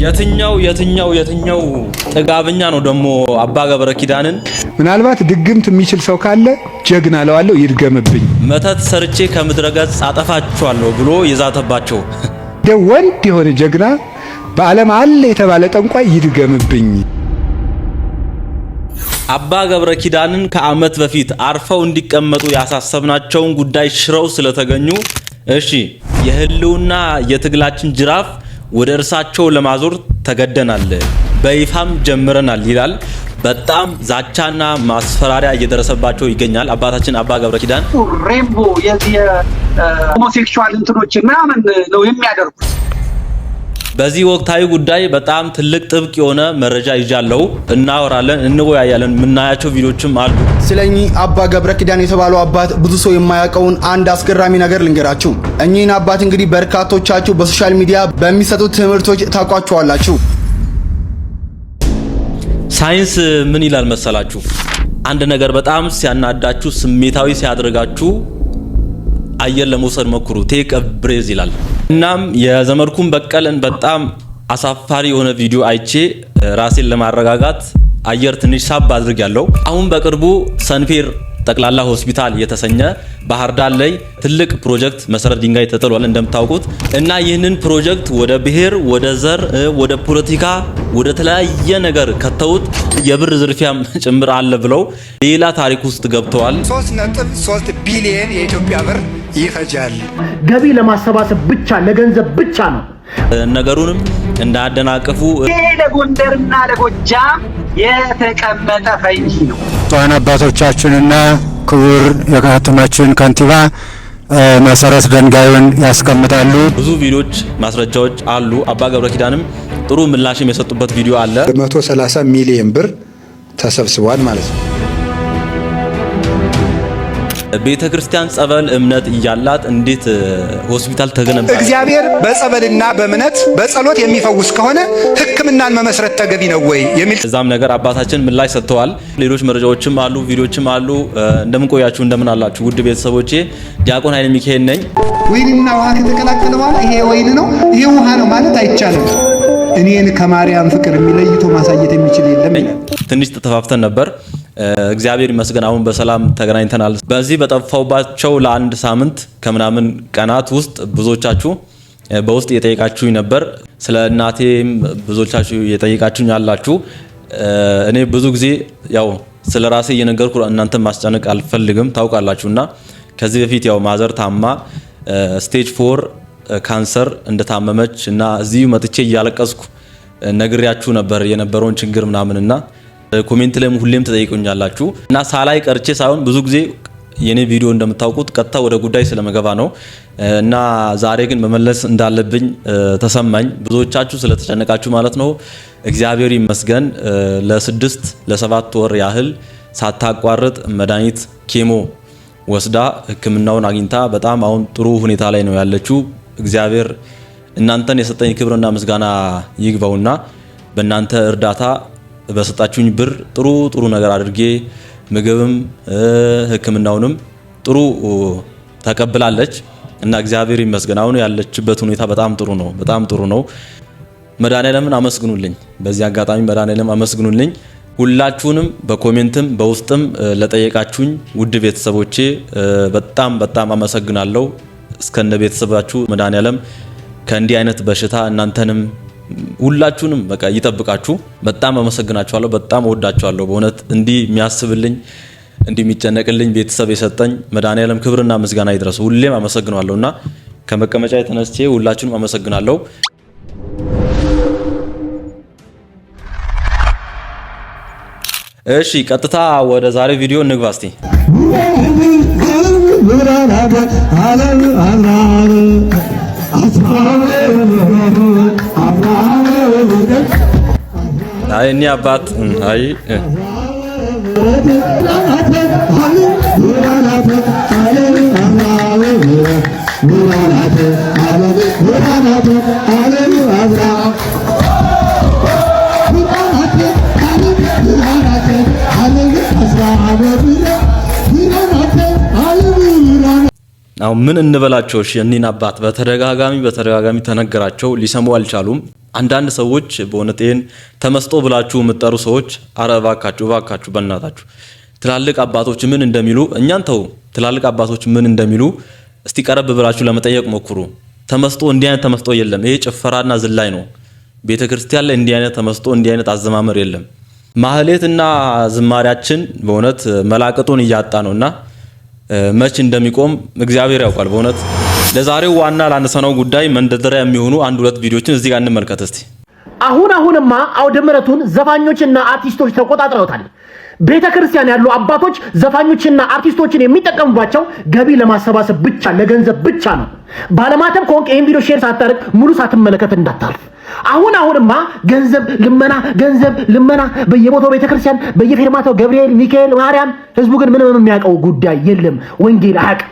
የትኛው ጥጋብኛ ነው ደሞ አባ ገብረ ኪዳንን ምናልባት ድግምት የሚችል ሰው ካለ ጀግና ለዋለው ይድገምብኝ መተት ሰርቼ ከምድረገጽ አጠፋቸዋለሁ ብሎ ይዛተባቸው ወንድ የሆነ ጀግና በዓለም አለ የተባለ ጠንቋይ ይድገምብኝ። አባ ገብረ ኪዳንን ከዓመት በፊት አርፈው እንዲቀመጡ ያሳሰብናቸውን ጉዳይ ሽረው ስለተገኙ እሺ የህልውና የትግላችን ጅራፍ ወደ እርሳቸው ለማዞር ተገደናል በይፋም ጀምረናል ይላል። በጣም ዛቻና ማስፈራሪያ እየደረሰባቸው ይገኛል። አባታችን አባ ገብረ ኪዳን ሬምቦ የዚህ ሆሞሴክሹዋል እንትኖች ምናምን ነው የሚያደርጉት። በዚህ ወቅታዊ ጉዳይ በጣም ትልቅ ጥብቅ የሆነ መረጃ ይዣለው እናወራለን እንወያያለን። ምናያቸው ቪዲዮችም አሉ። ስለኚ አባ ገብረ ኪዳን የተባለው አባት ብዙ ሰው የማያውቀውን አንድ አስገራሚ ነገር ልንገራችሁ። እኚህን አባት እንግዲህ በርካቶቻችሁ በሶሻል ሚዲያ በሚሰጡት ትምህርቶች ታውቋቸዋላችሁ። ሳይንስ ምን ይላል መሰላችሁ? አንድ ነገር በጣም ሲያናዳችሁ ስሜታዊ ሲያደርጋችሁ አየር ለመውሰድ ሞክሩ፣ ቴክ አ ብሬዝ ይላል። እናም የዘመድኩን በቀለን በጣም አሳፋሪ የሆነ ቪዲዮ አይቼ ራሴን ለማረጋጋት አየር ትንሽ ሳብ አድርጌያለሁ። አሁን በቅርቡ ሰንፔር ጠቅላላ ሆስፒታል የተሰኘ ባህር ዳር ላይ ትልቅ ፕሮጀክት መሰረት ድንጋይ ተጥሏል እንደምታውቁት። እና ይህንን ፕሮጀክት ወደ ብሔር፣ ወደ ዘር፣ ወደ ፖለቲካ፣ ወደ ተለያየ ነገር ከተውት የብር ዝርፊያም ጭምር አለ ብለው ሌላ ታሪክ ውስጥ ገብተዋል። 3.3 ቢሊዮን የኢትዮጵያ ብር ይፈጃል። ገቢ ለማሰባሰብ ብቻ ለገንዘብ ብቻ ነው። ነገሩንም እንዳደናቀፉ ለጎንደርና ለጎጃም የተቀመጠ ፈንጂ ነው። ጧን አባቶቻችንና ክቡር የከተማችን ከንቲባ መሰረት ድንጋዩን ያስቀምጣሉ። ብዙ ቪዲዮዎች ማስረጃዎች አሉ። አባ ገብረ ኪዳንም ጥሩ ምላሽም የሰጡበት ቪዲዮ አለ። 130 ሚሊዮን ብር ተሰብስቧል ማለት ነው። ቤተ ክርስቲያን ጸበል እምነት እያላት እንዴት ሆስፒታል ተገነባ? እግዚአብሔር በጸበልና በእምነት በጸሎት የሚፈውስ ከሆነ ሕክምናን መመስረት ተገቢ ነው ወይ የሚል እዛም ነገር አባታችን ምላሽ ሰጥተዋል። ሌሎች መረጃዎችም አሉ፣ ቪዲዮዎችም አሉ። እንደምን ቆያችሁ? እንደምን አላችሁ? ውድ ቤተሰቦቼ ዲያቆን ኃይለ ሚካኤል ነኝ። ወይንና ውሃ ከተቀላቀለ በኋላ ይሄ ወይን ነው ይሄ ውሃ ነው ማለት አይቻልም። እኔን ከማርያም ፍቅር የሚለይቶ ማሳየት የሚችል የለም። ትንሽ ተተፋፍተን ነበር። እግዚአብሔር ይመስገን አሁን በሰላም ተገናኝተናል። በዚህ በጠፋውባቸው ለአንድ ሳምንት ከምናምን ቀናት ውስጥ ብዙዎቻችሁ በውስጥ የጠየቃችሁኝ ነበር። ስለ እናቴም ብዙዎቻችሁ የጠየቃችሁኝ አላችሁ። እኔ ብዙ ጊዜ ያው ስለ ራሴ እየነገርኩ እናንተን ማስጨነቅ አልፈልግም ታውቃላችሁና ከዚህ በፊት ያው ማዘር ታማ ስቴጅ 4 ካንሰር እንደታመመች እና እዚህ መጥቼ እያለቀስኩ ነግሬያችሁ ነበር የነበረውን ችግር ምናምንና ኮሜንት ላይ ሁሌም ተጠይቁኛላችሁ እና ሳላይ ቀርቼ ሳይሆን ብዙ ጊዜ የኔ ቪዲዮ እንደምታውቁት ቀጥታ ወደ ጉዳይ ስለመገባ ነው እና ዛሬ ግን መመለስ እንዳለብኝ ተሰማኝ። ብዙዎቻችሁ ስለተጨነቃችሁ ማለት ነው። እግዚአብሔር ይመስገን ለ7 ወር ያህል ሳታቋርጥ መድኃኒት ኬሞ ወስዳ ሕክምናውን አግኝታ በጣም አሁን ጥሩ ሁኔታ ላይ ነው ያለችው። እግዚአብሔር እናንተን የሰጠኝ ክብርና ምስጋና ይግባውና በእናንተ እርዳታ በሰጣችሁኝ ብር ጥሩ ነገር አድርጌ ምግብም ሕክምናውንም ጥሩ ተቀብላለች እና እግዚአብሔር ይመስገን አሁን ያለችበት ሁኔታ በጣም ጥሩ ነው። መድኃኔዓለምን አመስግኑልኝ። በዚህ አጋጣሚ መድኃኔዓለም አመስግኑልኝ። ሁላችሁንም በኮሜንትም በውስጥም ለጠየቃችሁኝ ውድ ቤተሰቦቼ በጣም አመሰግናለሁ። እስከነ ቤተሰባችሁ መድኃኔዓለም ከእንዲህ አይነት በሽታ እናንተንም ሁላችሁንም በቃ ይጠብቃችሁ። በጣም አመሰግናችኋለሁ። በጣም ወዳችኋለሁ። በእውነት እንዲህ የሚያስብልኝ እንዲህ የሚጨነቅልኝ ቤተሰብ የሰጠኝ መድኃኔዓለም ክብርና ምስጋና ይድረስ። ሁሌም አመሰግናለሁና ከመቀመጫ የተነስቼ ሁላችሁንም አመሰግናለሁ። እሺ ቀጥታ ወደ ዛሬ ቪዲዮ እንግባ እስቲ። አይ እኔ አባት አይ አሁን ምን እንበላቸው? እሺ እኔን አባት በተደጋጋሚ ተነገራቸው ሊሰሙ አልቻሉም። አንዳንድ ሰዎች በእውነቴን ተመስጦ ብላችሁ የምትጠሩ ሰዎች አረባካችሁ በእናታችሁ ትላልቅ አባቶች ምን እንደሚሉ እኛን ተው። ትላልቅ አባቶች ምን እንደሚሉ እስቲ ቀረብ ብላችሁ ለመጠየቅ ሞክሩ። ተመስጦ እንዲህ አይነት ተመስጦ የለም። ይሄ ጭፈራና ዝላይ ነው። ቤተክርስቲያን ላይ እንዲህ አይነት ተመስጦ እንዲህ አይነት አዘማመር የለም። ማህሌትና ዝማሪያችን በእውነት መላቅጡን እያጣ ነውና መች እንደሚቆም እግዚአብሔር ያውቃል። በእውነት ለዛሬው ዋና ላነሳነው ጉዳይ መንደርደሪያ የሚሆኑ አንድ ሁለት ቪዲዮችን እዚህ ጋር እንመልከት እስቲ። አሁንማ አውደ ምሕረቱን ዘፋኞችና አርቲስቶች ተቆጣጥረውታል። ቤተክርስቲያን ያሉ አባቶች ዘፋኞችና አርቲስቶችን የሚጠቀሙባቸው ገቢ ለማሰባሰብ ብቻ ለገንዘብ ብቻ ነው። ባለማተም ከሆንክ ይሄን ቪዲዮ ሼር ሳታደርግ ሙሉ ሳትመለከት እንዳታልፍ። አሁንማ ገንዘብ ልመና በየቦታው ቤተክርስቲያን በየፌርማታው ገብርኤል፣ ሚካኤል፣ ማርያም። ህዝቡ ግን ምንም የሚያውቀው ጉዳይ የለም። ወንጌል አያውቅ።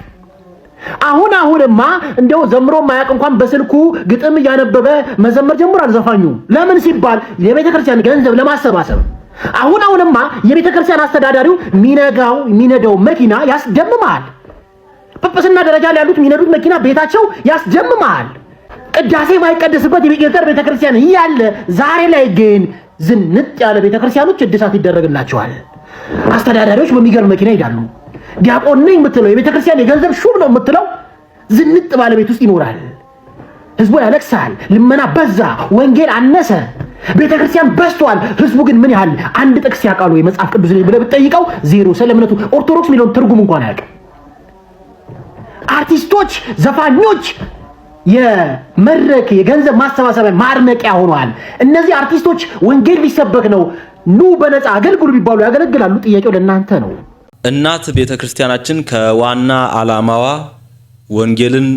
አሁንማ እንደው ዘምሮ ማያውቅ እንኳን በስልኩ ግጥም እያነበበ መዘመር ጀምሯል ዘፋኙ። ለምን ሲባል የቤተክርስቲያን ገንዘብ ለማሰባሰብ። አሁንማ የቤተክርስቲያን አስተዳዳሪው የሚነዳው መኪና ያስደምማል። ጵጵስና ደረጃ ላይ ያሉት የሚነዱት መኪና ቤታቸው ያስደምማል። ቅዳሴ ማይቀደስበት የገጠር ቤተክርስቲያን እያለ ዛሬ ላይ ግን ዝንጥ ያለ ቤተክርስቲያኖች እድሳት ይደረግላቸዋል። አስተዳዳሪዎች በሚገርም መኪና ይሄዳሉ። ዲያቆን ነኝ የምትለው የቤተክርስቲያን የገንዘብ ሹም ነው የምትለው ዝንጥ ባለ ቤት ውስጥ ይኖራል። ህዝቡ ያለቅሳል። ልመና በዛ፣ ወንጌል አነሰ፣ ቤተክርስቲያን በዝቷል። ህዝቡ ግን ምን ያህል አንድ ጥቅስ ያውቃሉ የመጽሐፍ ቅዱስ ላይ ብለህ ብትጠይቀው ዜሮ። ስለ እምነቱ ኦርቶዶክስ ሚሊዮን ትርጉም እንኳን አያውቅም። አርቲስቶች፣ ዘፋኞች የመድረክ የገንዘብ ማሰባሰቢያ ማድመቂያ ሆነዋል። እነዚህ አርቲስቶች ወንጌል ሊሰበክ ነው ኑ በነፃ አገልግሉ ቢባሉ ያገለግላሉ? ጥያቄው ለእናንተ ነው። እናት ቤተክርስቲያናችን ከዋና ዓላማዋ ወንጌልን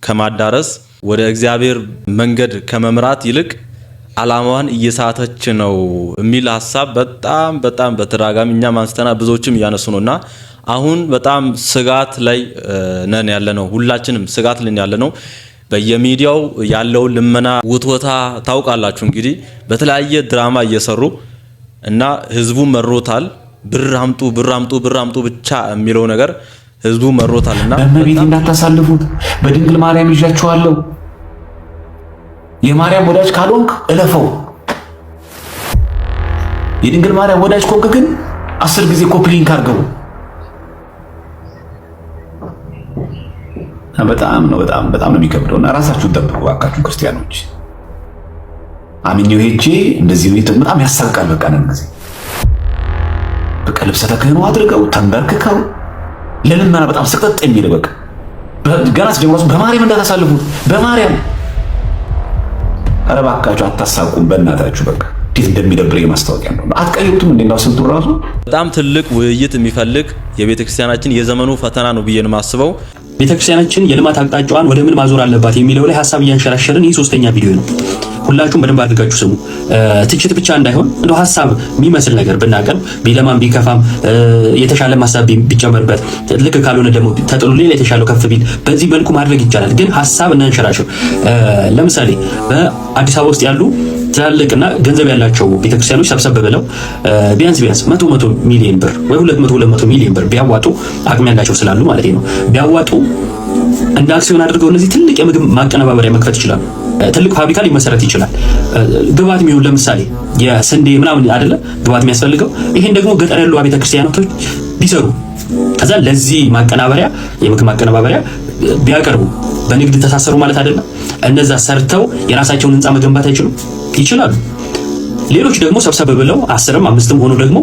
ከማዳረስ ወደ እግዚአብሔር መንገድ ከመምራት ይልቅ ዓላማዋን እየሳተች ነው የሚል ሐሳብ በጣም በተደጋጋሚ እኛም አንስተና ብዙዎችም እያነሱ ነውና አሁን በጣም ስጋት ላይ ነን ያለነው። ሁላችንም ስጋት ላይ ያለነው በየሚዲያው ያለው ልመና ውትወታ ታውቃላችሁ። እንግዲህ በተለያየ ድራማ እየሰሩ እና ህዝቡ መሮታል። ብር አምጡ ብቻ የሚለው ነገር ህዝቡ መሮታልና በእመቤቴ እንዳታሳልፉት፣ በድንግል ማርያም ይዣችኋለሁ። የማርያም ወዳጅ ካልሆንክ እለፈው። የድንግል ማርያም ወዳጅ ኮንክ ግን 10 ጊዜ ኮፕሊንክ አድርገው። በጣም ነው የሚከብደውና ራሳችሁን ጠብቁ እባካችሁ ክርስቲያኖች። አምኜው ሄጄ እንደዚህ ነው በጣም ያሳቃል። በቃ ነው ጊዜ በቃ ልብሰ ተክህኖ አድርገው ተንበርክከው ለልመና በጣም ስቅጥጥ የሚል በቃ ገና ስጀምራሱ በማርያም እንዳታሳልፉት በማርያም። ኧረ እባካችሁ አታሳቁም በእናታችሁ። በቃ እንዴት እንደሚደብር የማስታወቂያ ነው። አትቀይሩትም እንዴ? ነው ስልቱ ራሱ በጣም ትልቅ ውይይት የሚፈልግ የቤተክርስቲያናችን የዘመኑ ፈተና ነው ብዬ ነው የማስበው። ቤተክርስቲያናችን የልማት አቅጣጫዋን ወደ ምን ማዞር አለባት የሚለው ላይ ሐሳብ እያንሸራሸርን ይህ 3ኛ ቪዲዮ ነው። ሁላችሁም በደንብ አድርጋችሁ ስሙ። ትችት ብቻ እንዳይሆን እንደው ሐሳብ የሚመስል ነገር ብናቀርብ ቢለማም ቢከፋም የተሻለ ሐሳብ ቢጨመርበት ልክ ካልሆነ ደግሞ ተጥሎ ሌላ የተሻለው ከፍ ቢል በዚህ መልኩ ማድረግ ይቻላል። ግን ሐሳብ እናንሸራሽር። ለምሳሌ በአዲስ አበባ ውስጥ ያሉ ትላልቅና ገንዘብ ያላቸው ቤተክርስቲያኖች ሰብሰብ ብለው ቢያንስ 100 ሚሊዮን ብር ወይ 200 ሚሊዮን ብር ቢያዋጡ አቅም ያላቸው ስላሉ ማለት ነው ቢያዋጡ እንደ አክሲዮን አድርገው እነዚህ ትልቅ የምግብ ማቀነባበሪያ መክፈት ይችላሉ። ትልቅ ፋብሪካ ሊመሰረት ይችላል። ግብአት የሚሆን ለምሳሌ የስንዴ ምናምን አይደለ ግብአት የሚያስፈልገው። ይሄን ደግሞ ገጠር ያሉ ቤተክርስቲያኖች ቢሰሩ ከዛ ለዚህ ማቀናበሪያ የምግብ ማቀነባበሪያ ቢያቀርቡ በንግድ ተሳሰሩ ማለት አይደለም። እነዛ ሰርተው የራሳቸውን ህንጻ መገንባት ይችላሉ። ሌሎች ደግሞ ሰብሰብ ብለው 10ም 5ም ሆኖ ደግሞ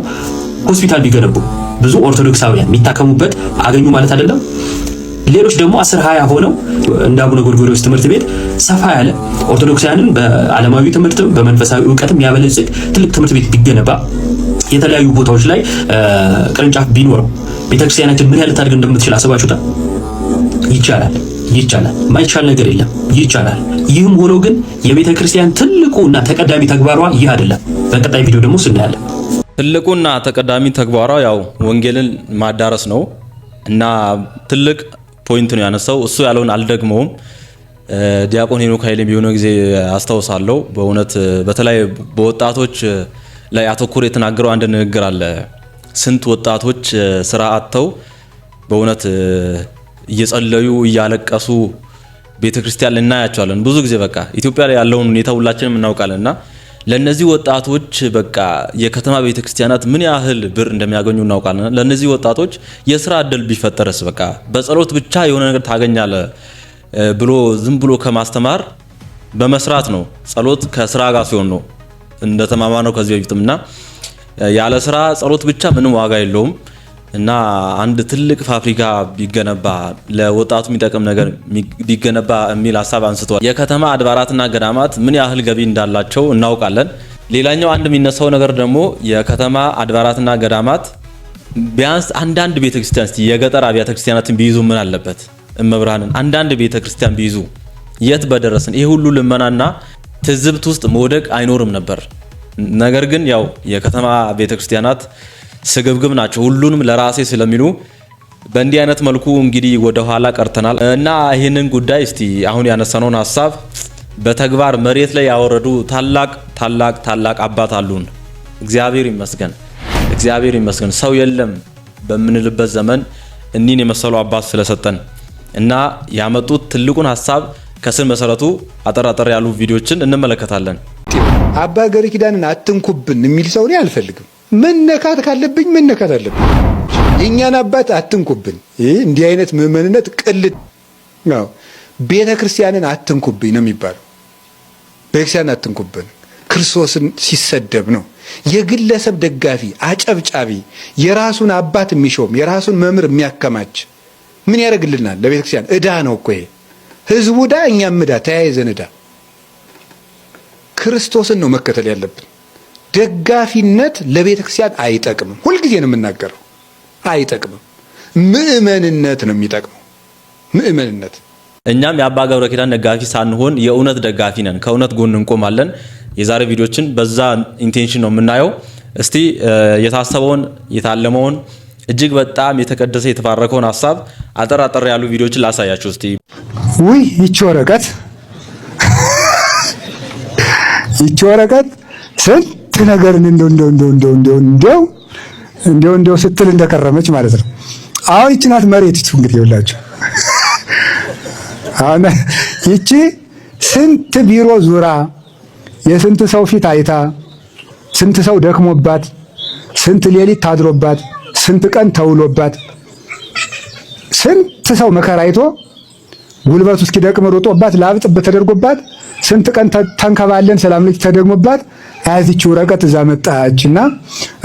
ሆስፒታል ቢገነቡ ብዙ ኦርቶዶክሳውያን የሚታከሙበት አገኙ ማለት አይደለም። ሌሎች ደግሞ 10-20 ሆነው እንደ አቡነ ጎርጎርዮስ ትምህርት ቤት ሰፋ ያለ ኦርቶዶክሳውያንን በዓለማዊ ትምህርትም በመንፈሳዊ ዕውቀትም ያበለጽግ ትልቅ ትምህርት ቤት ቢገነባ የተለያዩ ቦታዎች ላይ ቅርንጫፍ ቢኖረው ቤተክርስቲያናችን ምን ያህል ታድግ እንደምትችል አስባችሁታል? ይቻላል። ማይቻል ነገር የለም፣ ይቻላል። ይህም ሆኖ ግን የቤተክርስቲያን ትልቁና ተቀዳሚ ተግባሯ ይህ አይደለም። በቀጣይ ቪዲዮ ደግሞ ስናያለን። ትልቁና ተቀዳሚ ተግባሯ ያው ወንጌልን ማዳረስ ነው እና ትልቅ ፖይንት ነው ያነሳው። እሱ ያለውን አልደግመውም። ዲያቆን ሄኖክ ኃይሌ የሆነ ጊዜ አስታውሳለሁ። በእውነት በተለይ በወጣቶች ላይ አተኩሮ የተናገረው አንድ ንግግር አለ። ስንት ወጣቶች ስራ አጥተው በእውነት እየጸለዩ እያለቀሱ ቤተክርስቲያን ልናያቸዋለን ብዙ ጊዜ በቃ ኢትዮጵያ ላይ ያለውን ሁኔታ ሁላችንም እናውቃለንና ለነዚህ ወጣቶች በቃ የከተማ ቤተክርስቲያናት ምን ያህል ብር እንደሚያገኙ እናውቃለን። ለነዚህ ወጣቶች የሥራ እድል ቢፈጠርስ በቃ በጸሎት ብቻ የሆነ ነገር ታገኛለህ ብሎ ዝም ብሎ ከማስተማር በመስራት ነው። ጸሎት ከስራ ጋር ሲሆን ነው እንደተማማነው ከዚህ በፊትምና ያለ ስራ ጸሎት ብቻ ምንም ዋጋ የለውም። እና አንድ ትልቅ ፋብሪካ ቢገነባ ለወጣቱ የሚጠቅም ነገር ቢገነባ የሚል ሐሳብ አንስተዋል። የከተማ አድባራትና ገዳማት ምን ያህል ገቢ እንዳላቸው እናውቃለን። ሌላኛው አንድ የሚነሳው ነገር ደግሞ የከተማ አድባራትና ገዳማት ቢያንስ አንዳንድ ቤተክርስቲያን የገጠር አብያተ ክርስቲያናትን ቢይዙ ምን አለበት? እመብርሃንን አንዳንድ ቤተክርስቲያን ቢይዙ የት በደረስን። ይሄ ሁሉ ልመናና ትዝብት ውስጥ መውደቅ አይኖርም ነበር። ነገር ግን ያው የከተማ ቤተክርስቲያናት ስግብግብ ናቸው። ሁሉንም ለራሴ ስለሚሉ በእንዲህ አይነት መልኩ እንግዲህ ወደ ኋላ ቀርተናል እና ይህንን ጉዳይ እስቲ አሁን ያነሳነውን ሐሳብ በተግባር መሬት ላይ ያወረዱ ታላቅ አባት አሉን። እግዚአብሔር ይመስገን፣ እግዚአብሔር ይመስገን። ሰው የለም በምንልበት ዘመን እኒን የመሰሉ አባት ስለሰጠን እና ያመጡት ትልቁን ሐሳብ ከስር መሰረቱ አጠር ያሉ ቪዲዮችን እንመለከታለን። አባ ገብረ ኪዳንን አትንኩብን የሚል ሰው ነው አልፈልግም። መነካት ካለብኝ መነካት አለብኝ። የኛን አባት አትንኩብን። እንዲህ አይነት ምዕመንነት ቅልጥ ነው። ቤተክርስቲያንን አትንኩብኝ ነው የሚባለው። ቤተክርስቲያንን አትንኩብን ክርስቶስን ሲሰደብ ነው። የግለሰብ ደጋፊ አጨብጫቢ፣ የራሱን አባት የሚሾም የራሱን መምህር የሚያከማች ምን ያደርግልናል? ለቤተክርስቲያን ዕዳ ነው እኮ ይሄ። ህዝቡ ዕዳ፣ እኛም ዕዳ፣ ተያይዘን ዕዳ። ክርስቶስን ነው መከተል ያለብን። ደጋፊነት ለቤተክርስቲያን አይጠቅምም። ሁልጊዜ ነው የምናገረው፣ አይጠቅምም። ምዕመንነት ነው የሚጠቅመው። ምዕመንነት። እኛም የአባ ገብረ ኪዳን ደጋፊ ሳንሆን የእውነት ደጋፊ ነን። ከእውነት ጎን እንቆማለን። የዛሬ ቪዲዮችን በዛ ኢንቴንሽን ነው የምናየው። እስቲ የታሰበውን የታለመውን እጅግ በጣም የተቀደሰ የተባረከውን ሐሳብ አጠር ያሉ ቪዲዮችን ላሳያችሁ እስቲ። ውይ ይቺ ወረቀት ስንት ነገር እንደው ስትል እንደከረመች ማለት ነው። አሁን ይቺ ናት መሬቲቱ። እንግዲህ ይኸውላችሁ አሁን ይቺ ስንት ቢሮ ዙራ የስንት ሰው ፊት አይታ ስንት ሰው ደክሞባት ስንት ሌሊት ታድሮባት ስንት ቀን ተውሎባት ስንት ሰው መከራ አይቶ ጉልበቱ እስኪደክም ሮጦባት ላብጥበት ተደርጎባት ስንት ቀን ተንከባለን ሰላም ልጅ ተደግሞባት ያዚች ወረቀት እዛ መጣችና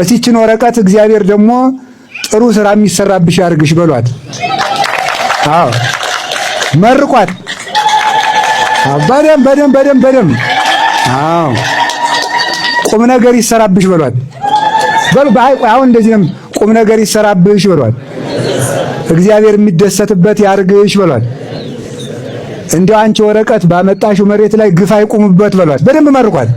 እዚችን ወረቀት እግዚአብሔር ደግሞ ጥሩ ስራ የሚሰራብሽ ያርግሽ በሏት። አዎ መርቋት። በደም አዎ ቁም ነገር ይሰራብሽ በሏት። አሁን እንደዚህ ነው። ቁም ነገር ይሰራብሽ በሏት። እግዚአብሔር የሚደሰትበት ያርግሽ በሏት። እንዲያው አንቺ ወረቀት ባመጣሽው መሬት ላይ ግፍ አይቁምበት በሏት። በደንብ መርቋት።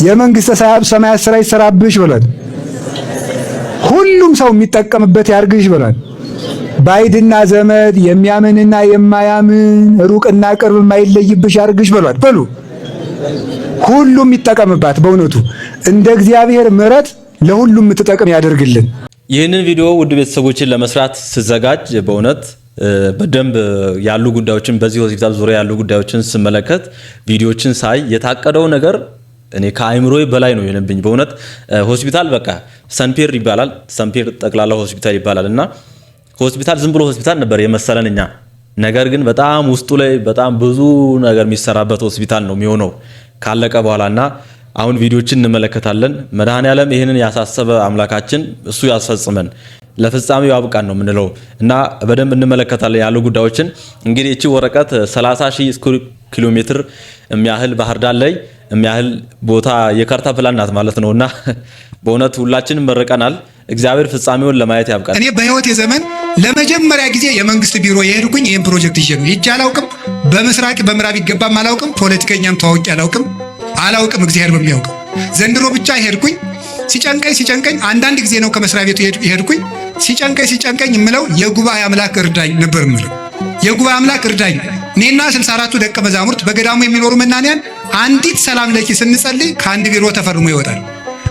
የመንግስተ ሰማያት ስራ ይሰራብሽ በሏት። ሁሉም ሰው የሚጠቀምበት ያርግሽ በሏት። ባይድና ዘመድ የሚያምንና የማያምን ሩቅና ቅርብ የማይለይብሽ ያርግሽ በሏት። በሉ ሁሉም ይጠቀምባት። በእውነቱ እንደ እግዚአብሔር ምሕረት ለሁሉም የምትጠቅም ያደርግልን። ይህንን ቪዲዮ ውድ ቤተሰቦችን ለመስራት ስዘጋጅ በእውነት በደንብ ያሉ ጉዳዮችን በዚህ ሆስፒታል ዙሪያ ያሉ ጉዳዮችን ስመለከት ቪዲዮችን ሳይ የታቀደው ነገር እኔ ከአይምሮዬ በላይ ነው የሆነብኝ። በእውነት ሆስፒታል በቃ ሰንፔር ይባላል፣ ሰንፔር ጠቅላላ ሆስፒታል ይባላልና ሆስፒታል ዝም ብሎ ሆስፒታል ነበር የመሰለን እኛ። ነገር ግን በጣም ውስጡ ላይ በጣም ብዙ ነገር የሚሰራበት ሆስፒታል ነው የሚሆነው ካለቀ በኋላና አሁን ቪዲዮችን እንመለከታለን። መድኃኔዓለም ይህንን ያሳሰበ አምላካችን እሱ ያስፈጽመን ለፍጻሜው ያብቃን ነው የምንለው እና በደንብ እንመለከታለን ያሉ ጉዳዮችን። እንግዲህ እቺ ወረቀት 30,000 ስኩዌር ኪሎ ሜትር የሚያህል ባህር ዳር ላይ የሚያህል ቦታ የካርታ ፕላን ናት ማለት ነውና በእውነት ሁላችንም መርቀናል። እግዚአብሔር ፍጻሜውን ለማየት ያብቃን። እኔ በህይወቴ ዘመን ለመጀመሪያ ጊዜ የመንግስት ቢሮ የሄድኩኝ ይህን ፕሮጀክት ይዤ ነው። ሂጄ አላውቅም። በምስራቅ በምዕራብ ይገባም አላውቅም። ፖለቲከኛም ተዋውቄ አላውቅም። እግዚአብሔር በሚያውቀው ዘንድሮ ብቻ ሄድኩኝ። ሲጨንቀኝ አንዳንድ ጊዜ ነው ከመስሪያ ቤቱ ሄድኩኝ። ሲጨንቀኝ የምለው የጉባኤ አምላክ እርዳኝ ነበር የምለው። የጉባኤ አምላክ እርዳኝ። እኔና 64ቱ ደቀ መዛሙርት በገዳሙ የሚኖሩ መናንያን አንዲት ሰላም ለኪ ስንጸልይ ከአንድ ቢሮ ተፈርሞ ይወጣል።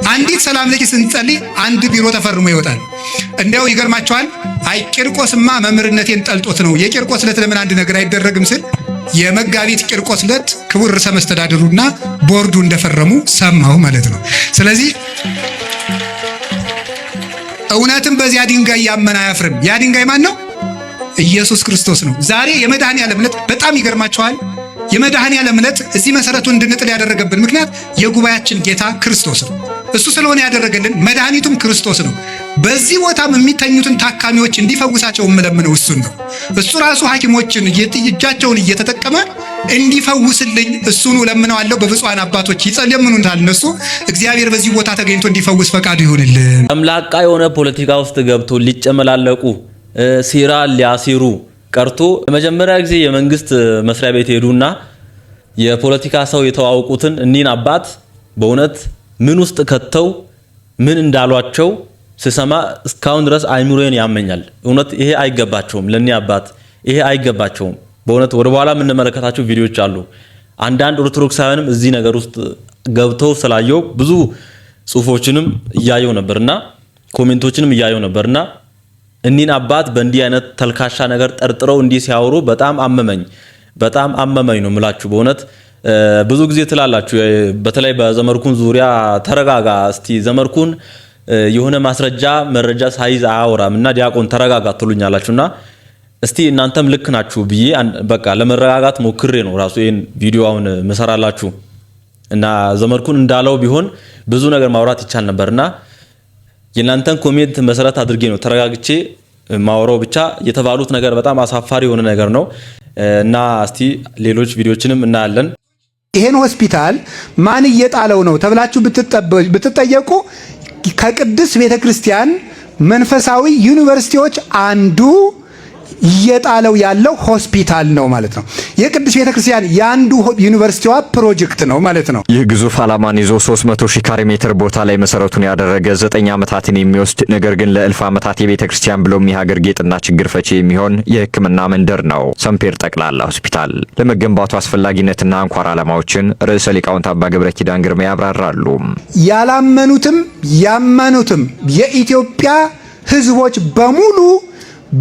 አንዲት ሰላም ለኪ ስንጸልይ አንድ ቢሮ ተፈርሞ ይወጣል። እንዲያው ይገርማቸዋል። አይ ቂርቆስማ መምህርነቴን ጠልጦት ነው የቂርቆስ ዕለት ለምን አንድ ነገር አይደረግም ስል የመጋቢት ቂርቆስ ዕለት ክቡር ርዕሰ መስተዳድሩና ቦርዱ እንደፈረሙ ሰማሁ ማለት ነው። ስለዚህ እውነትም በዚያ ድንጋይ ያመነ አያፍርም። ያ ድንጋይ ማን ነው? ኢየሱስ ክርስቶስ ነው። ዛሬ የመድኃኔዓለም ዕለት በጣም ይገርማቸዋል። የመድኃኔዓለም ዕለት እዚህ መሰረቱን እንድንጥል ያደረገብን ምክንያት የጉባኤያችን ጌታ ክርስቶስ ነው። እሱ ስለሆነ ያደረገልን መድኃኒቱም ክርስቶስ ነው። በዚህ ቦታም የሚተኙትን ታካሚዎች እንዲፈውሳቸው የምለምነው እሱን ነው። እሱ ራሱ ሐኪሞችን እጃቸውን እየተጠቀመ እንዲፈውስልኝ እሱን እለምነዋለሁ። በብፁዓን አባቶች ይጸልዩልናል። እነሱ እግዚአብሔር በዚህ ቦታ ተገኝቶ እንዲፈውስ ፈቃዱ ይሁንልን። አምላቃ የሆነ ፖለቲካ ውስጥ ገብቶ ሊጨመላለቁ ሴራ ሊያሲሩ ቀርቶ ለመጀመሪያ ጊዜ የመንግስት መስሪያ ቤት ሄዱና የፖለቲካ ሰው የተዋወቁትን እኒን አባት በእውነት ምን ውስጥ ከተው ምን እንዳሏቸው ስሰማ እስካሁን ድረስ አይምሮዬን ያመኛል። እውነት ይሄ አይገባቸውም፣ ለኒ አባት ይሄ አይገባቸውም። በእውነት ወደ በኋላ የምንመለከታቸው ቪዲዮዎች አሉ። አንዳንድ ኦርቶዶክሳውያንም እዚህ ነገር ውስጥ ገብተው ስላየው ብዙ ጽሁፎችንም እያየው ነበርና ኮሜንቶችንም እያየው ነበርና እኒን አባት በእንዲህ አይነት ተልካሻ ነገር ጠርጥረው እንዲህ ሲያወሩ በጣም አመመኝ ነው የምላችሁ። በእውነት ብዙ ጊዜ ትላላችሁ፣ በተለይ በዘመርኩን ዙሪያ ተረጋጋ እስቲ ዘመርኩን የሆነ ማስረጃ መረጃ ሳይዝ አያወራም እና ዲያቆን ተረጋጋ ትሉኛላችሁና እስቲ እናንተም ልክ ናችሁ ብዬ በቃ ለመረጋጋት ሞክሬ ነው ራሱ ይሄን ቪዲዮውን መሰራላችሁ እና ዘመርኩን እንዳለው ቢሆን ብዙ ነገር ማውራት ይቻል ነበርና የናንተን ኮሜንት መሰረት አድርጌ ነው ተረጋግቼ ማወራው። ብቻ የተባሉት ነገር በጣም አሳፋሪ የሆነ ነገር ነው እና እስቲ ሌሎች ቪዲዮችንም እናያለን። ይሄን ሆስፒታል ማን እየጣለው ነው ተብላችሁ ብትጠየቁ ከቅድስት ቤተክርስቲያን መንፈሳዊ ዩኒቨርሲቲዎች አንዱ እየጣለው ያለው ሆስፒታል ነው ማለት ነው። የቅድስት ቤተክርስቲያን ያንዱ ዩኒቨርሲቲዋ ፕሮጀክት ነው ማለት ነው። ይህ ግዙፍ ዓላማን ይዞ 300,000 ካሬ ሜትር ቦታ ላይ መሰረቱን ያደረገ 9 ዓመታትን የሚወስድ ነገር ግን ለእልፍ ዓመታት የቤተክርስቲያን ብሎም የሀገር ጌጥና ችግር ፈቺ የሚሆን የሕክምና መንደር ነው ሰምፔር ጠቅላላ ሆስፒታል። ለመገንባቱ አስፈላጊነትና አንኳር ዓላማዎችን ርዕሰ ሊቃውንት አባ ገብረ ኪዳን ግርማ ያብራራሉ። ያላመኑትም ያመኑትም የኢትዮጵያ ሕዝቦች በሙሉ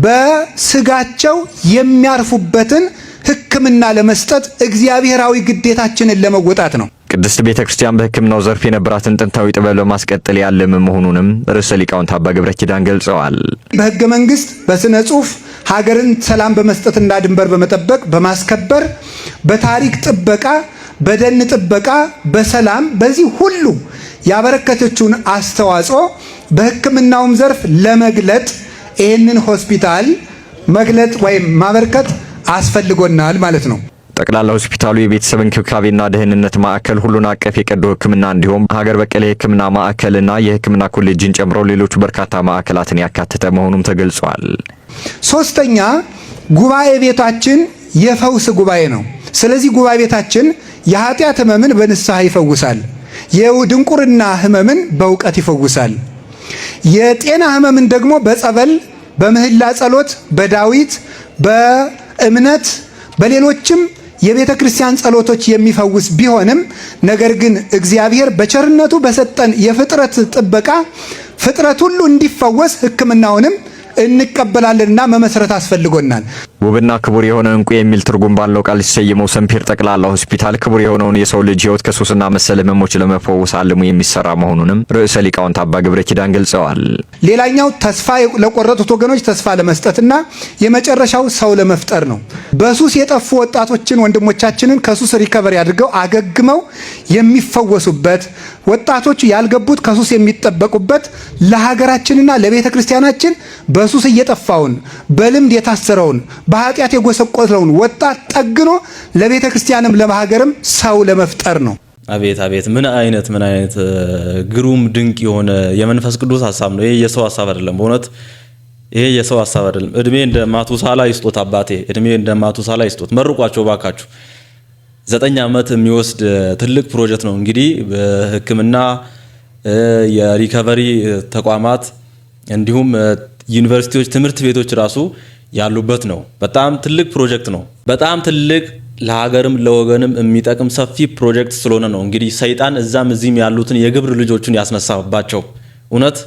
በስጋቸው የሚያርፉበትን ሕክምና ለመስጠት እግዚአብሔራዊ ግዴታችንን ለመወጣት ነው። ቅድስት ቤተክርስቲያን በሕክምናው ዘርፍ የነበራትን ጥንታዊ ጥበብ ለማስቀጠል ያለም መሆኑንም ርዕሰ ሊቃውንት አባ ገብረ ኪዳን ገልጸዋል። በሕገ መንግስት፣ በስነ ጽሁፍ ሀገርን ሰላም በመስጠትና ድንበር በመጠበቅ በማስከበር፣ በታሪክ ጥበቃ፣ በደን ጥበቃ፣ በሰላም በዚህ ሁሉ ያበረከተችውን አስተዋጽኦ በሕክምናውም ዘርፍ ለመግለጥ ይህንን ሆስፒታል መግለጥ ወይም ማበርከት አስፈልጎናል ማለት ነው። ጠቅላላ ሆስፒታሉ የቤተሰብ እንክብካቤና ደህንነት ማዕከል፣ ሁሉን አቀፍ የቀዶ ሕክምና እንዲሁም ሀገር በቀል የሕክምና ማዕከልና የሕክምና ኮሌጅን ጨምሮ ሌሎች በርካታ ማዕከላትን ያካተተ መሆኑም ተገልጿል። ሶስተኛ ጉባኤ ቤታችን የፈውስ ጉባኤ ነው። ስለዚህ ጉባኤ ቤታችን የኃጢአት ህመምን በንስሐ ይፈውሳል። የድንቁርና ህመምን በእውቀት ይፈውሳል። የጤና ህመምን ደግሞ በጸበል፣ በምህላ ጸሎት፣ በዳዊት፣ በእምነት፣ በሌሎችም የቤተ ክርስቲያን ጸሎቶች የሚፈውስ ቢሆንም ነገር ግን እግዚአብሔር በቸርነቱ በሰጠን የፍጥረት ጥበቃ ፍጥረት ሁሉ እንዲፈወስ ሕክምናውንም እንቀበላለንና መመስረት አስፈልጎናል። ውብና ክቡር የሆነ እንቁ የሚል ትርጉም ባለው ቃል ሲሰየመው ሰምፔር ጠቅላላ ሆስፒታል ክቡር የሆነውን የሰው ልጅ ህይወት ከሱስና መሰል ህመሞች ለመፈወስ አልሞ የሚሰራ መሆኑንም ርዕሰ ሊቃውንት አባ ገብረ ኪዳን ገልጸዋል። ሌላኛው ተስፋ ለቆረጡት ወገኖች ተስፋ ለመስጠትና የመጨረሻው ሰው ለመፍጠር ነው። በሱስ የጠፉ ወጣቶችን ወንድሞቻችንን ከሱስ ሪከቨሪ አድርገው አገግመው የሚፈወሱበት፣ ወጣቶቹ ያልገቡት ከሱስ የሚጠበቁበት፣ ለሀገራችንና ለቤተ ክርስቲያናችን በሱስ እየጠፋውን በልምድ የታሰረውን በኃጢአት የጎሰቆለውን ወጣት ጠግኖ ለቤተ ክርስቲያንም ለሀገርም ሰው ለመፍጠር ነው። አቤት አቤት! ምን አይነት ግሩም ድንቅ የሆነ የመንፈስ ቅዱስ ሐሳብ ነው። ይሄ የሰው ሐሳብ አይደለም። በእውነት ይሄ የሰው ሐሳብ አይደለም። እድሜ እንደ ማቱሳላ ይስጦት አባቴ፣ እድሜ እንደ ማቱሳላ ይስጦት። መርቋቸው ባካችሁ። 9 ዓመት የሚወስድ ትልቅ ፕሮጀክት ነው። እንግዲህ በሕክምና የሪከቨሪ ተቋማት እንዲሁም ዩኒቨርሲቲዎች፣ ትምህርት ቤቶች ራሱ ያሉበት ነው። በጣም ትልቅ ፕሮጀክት ነው። በጣም ትልቅ ለሀገርም ለወገንም የሚጠቅም ሰፊ ፕሮጀክት ስለሆነ ነው እንግዲህ ሰይጣን እዛም እዚህም ያሉትን የግብር ልጆቹን ያስነሳባቸው። እውነት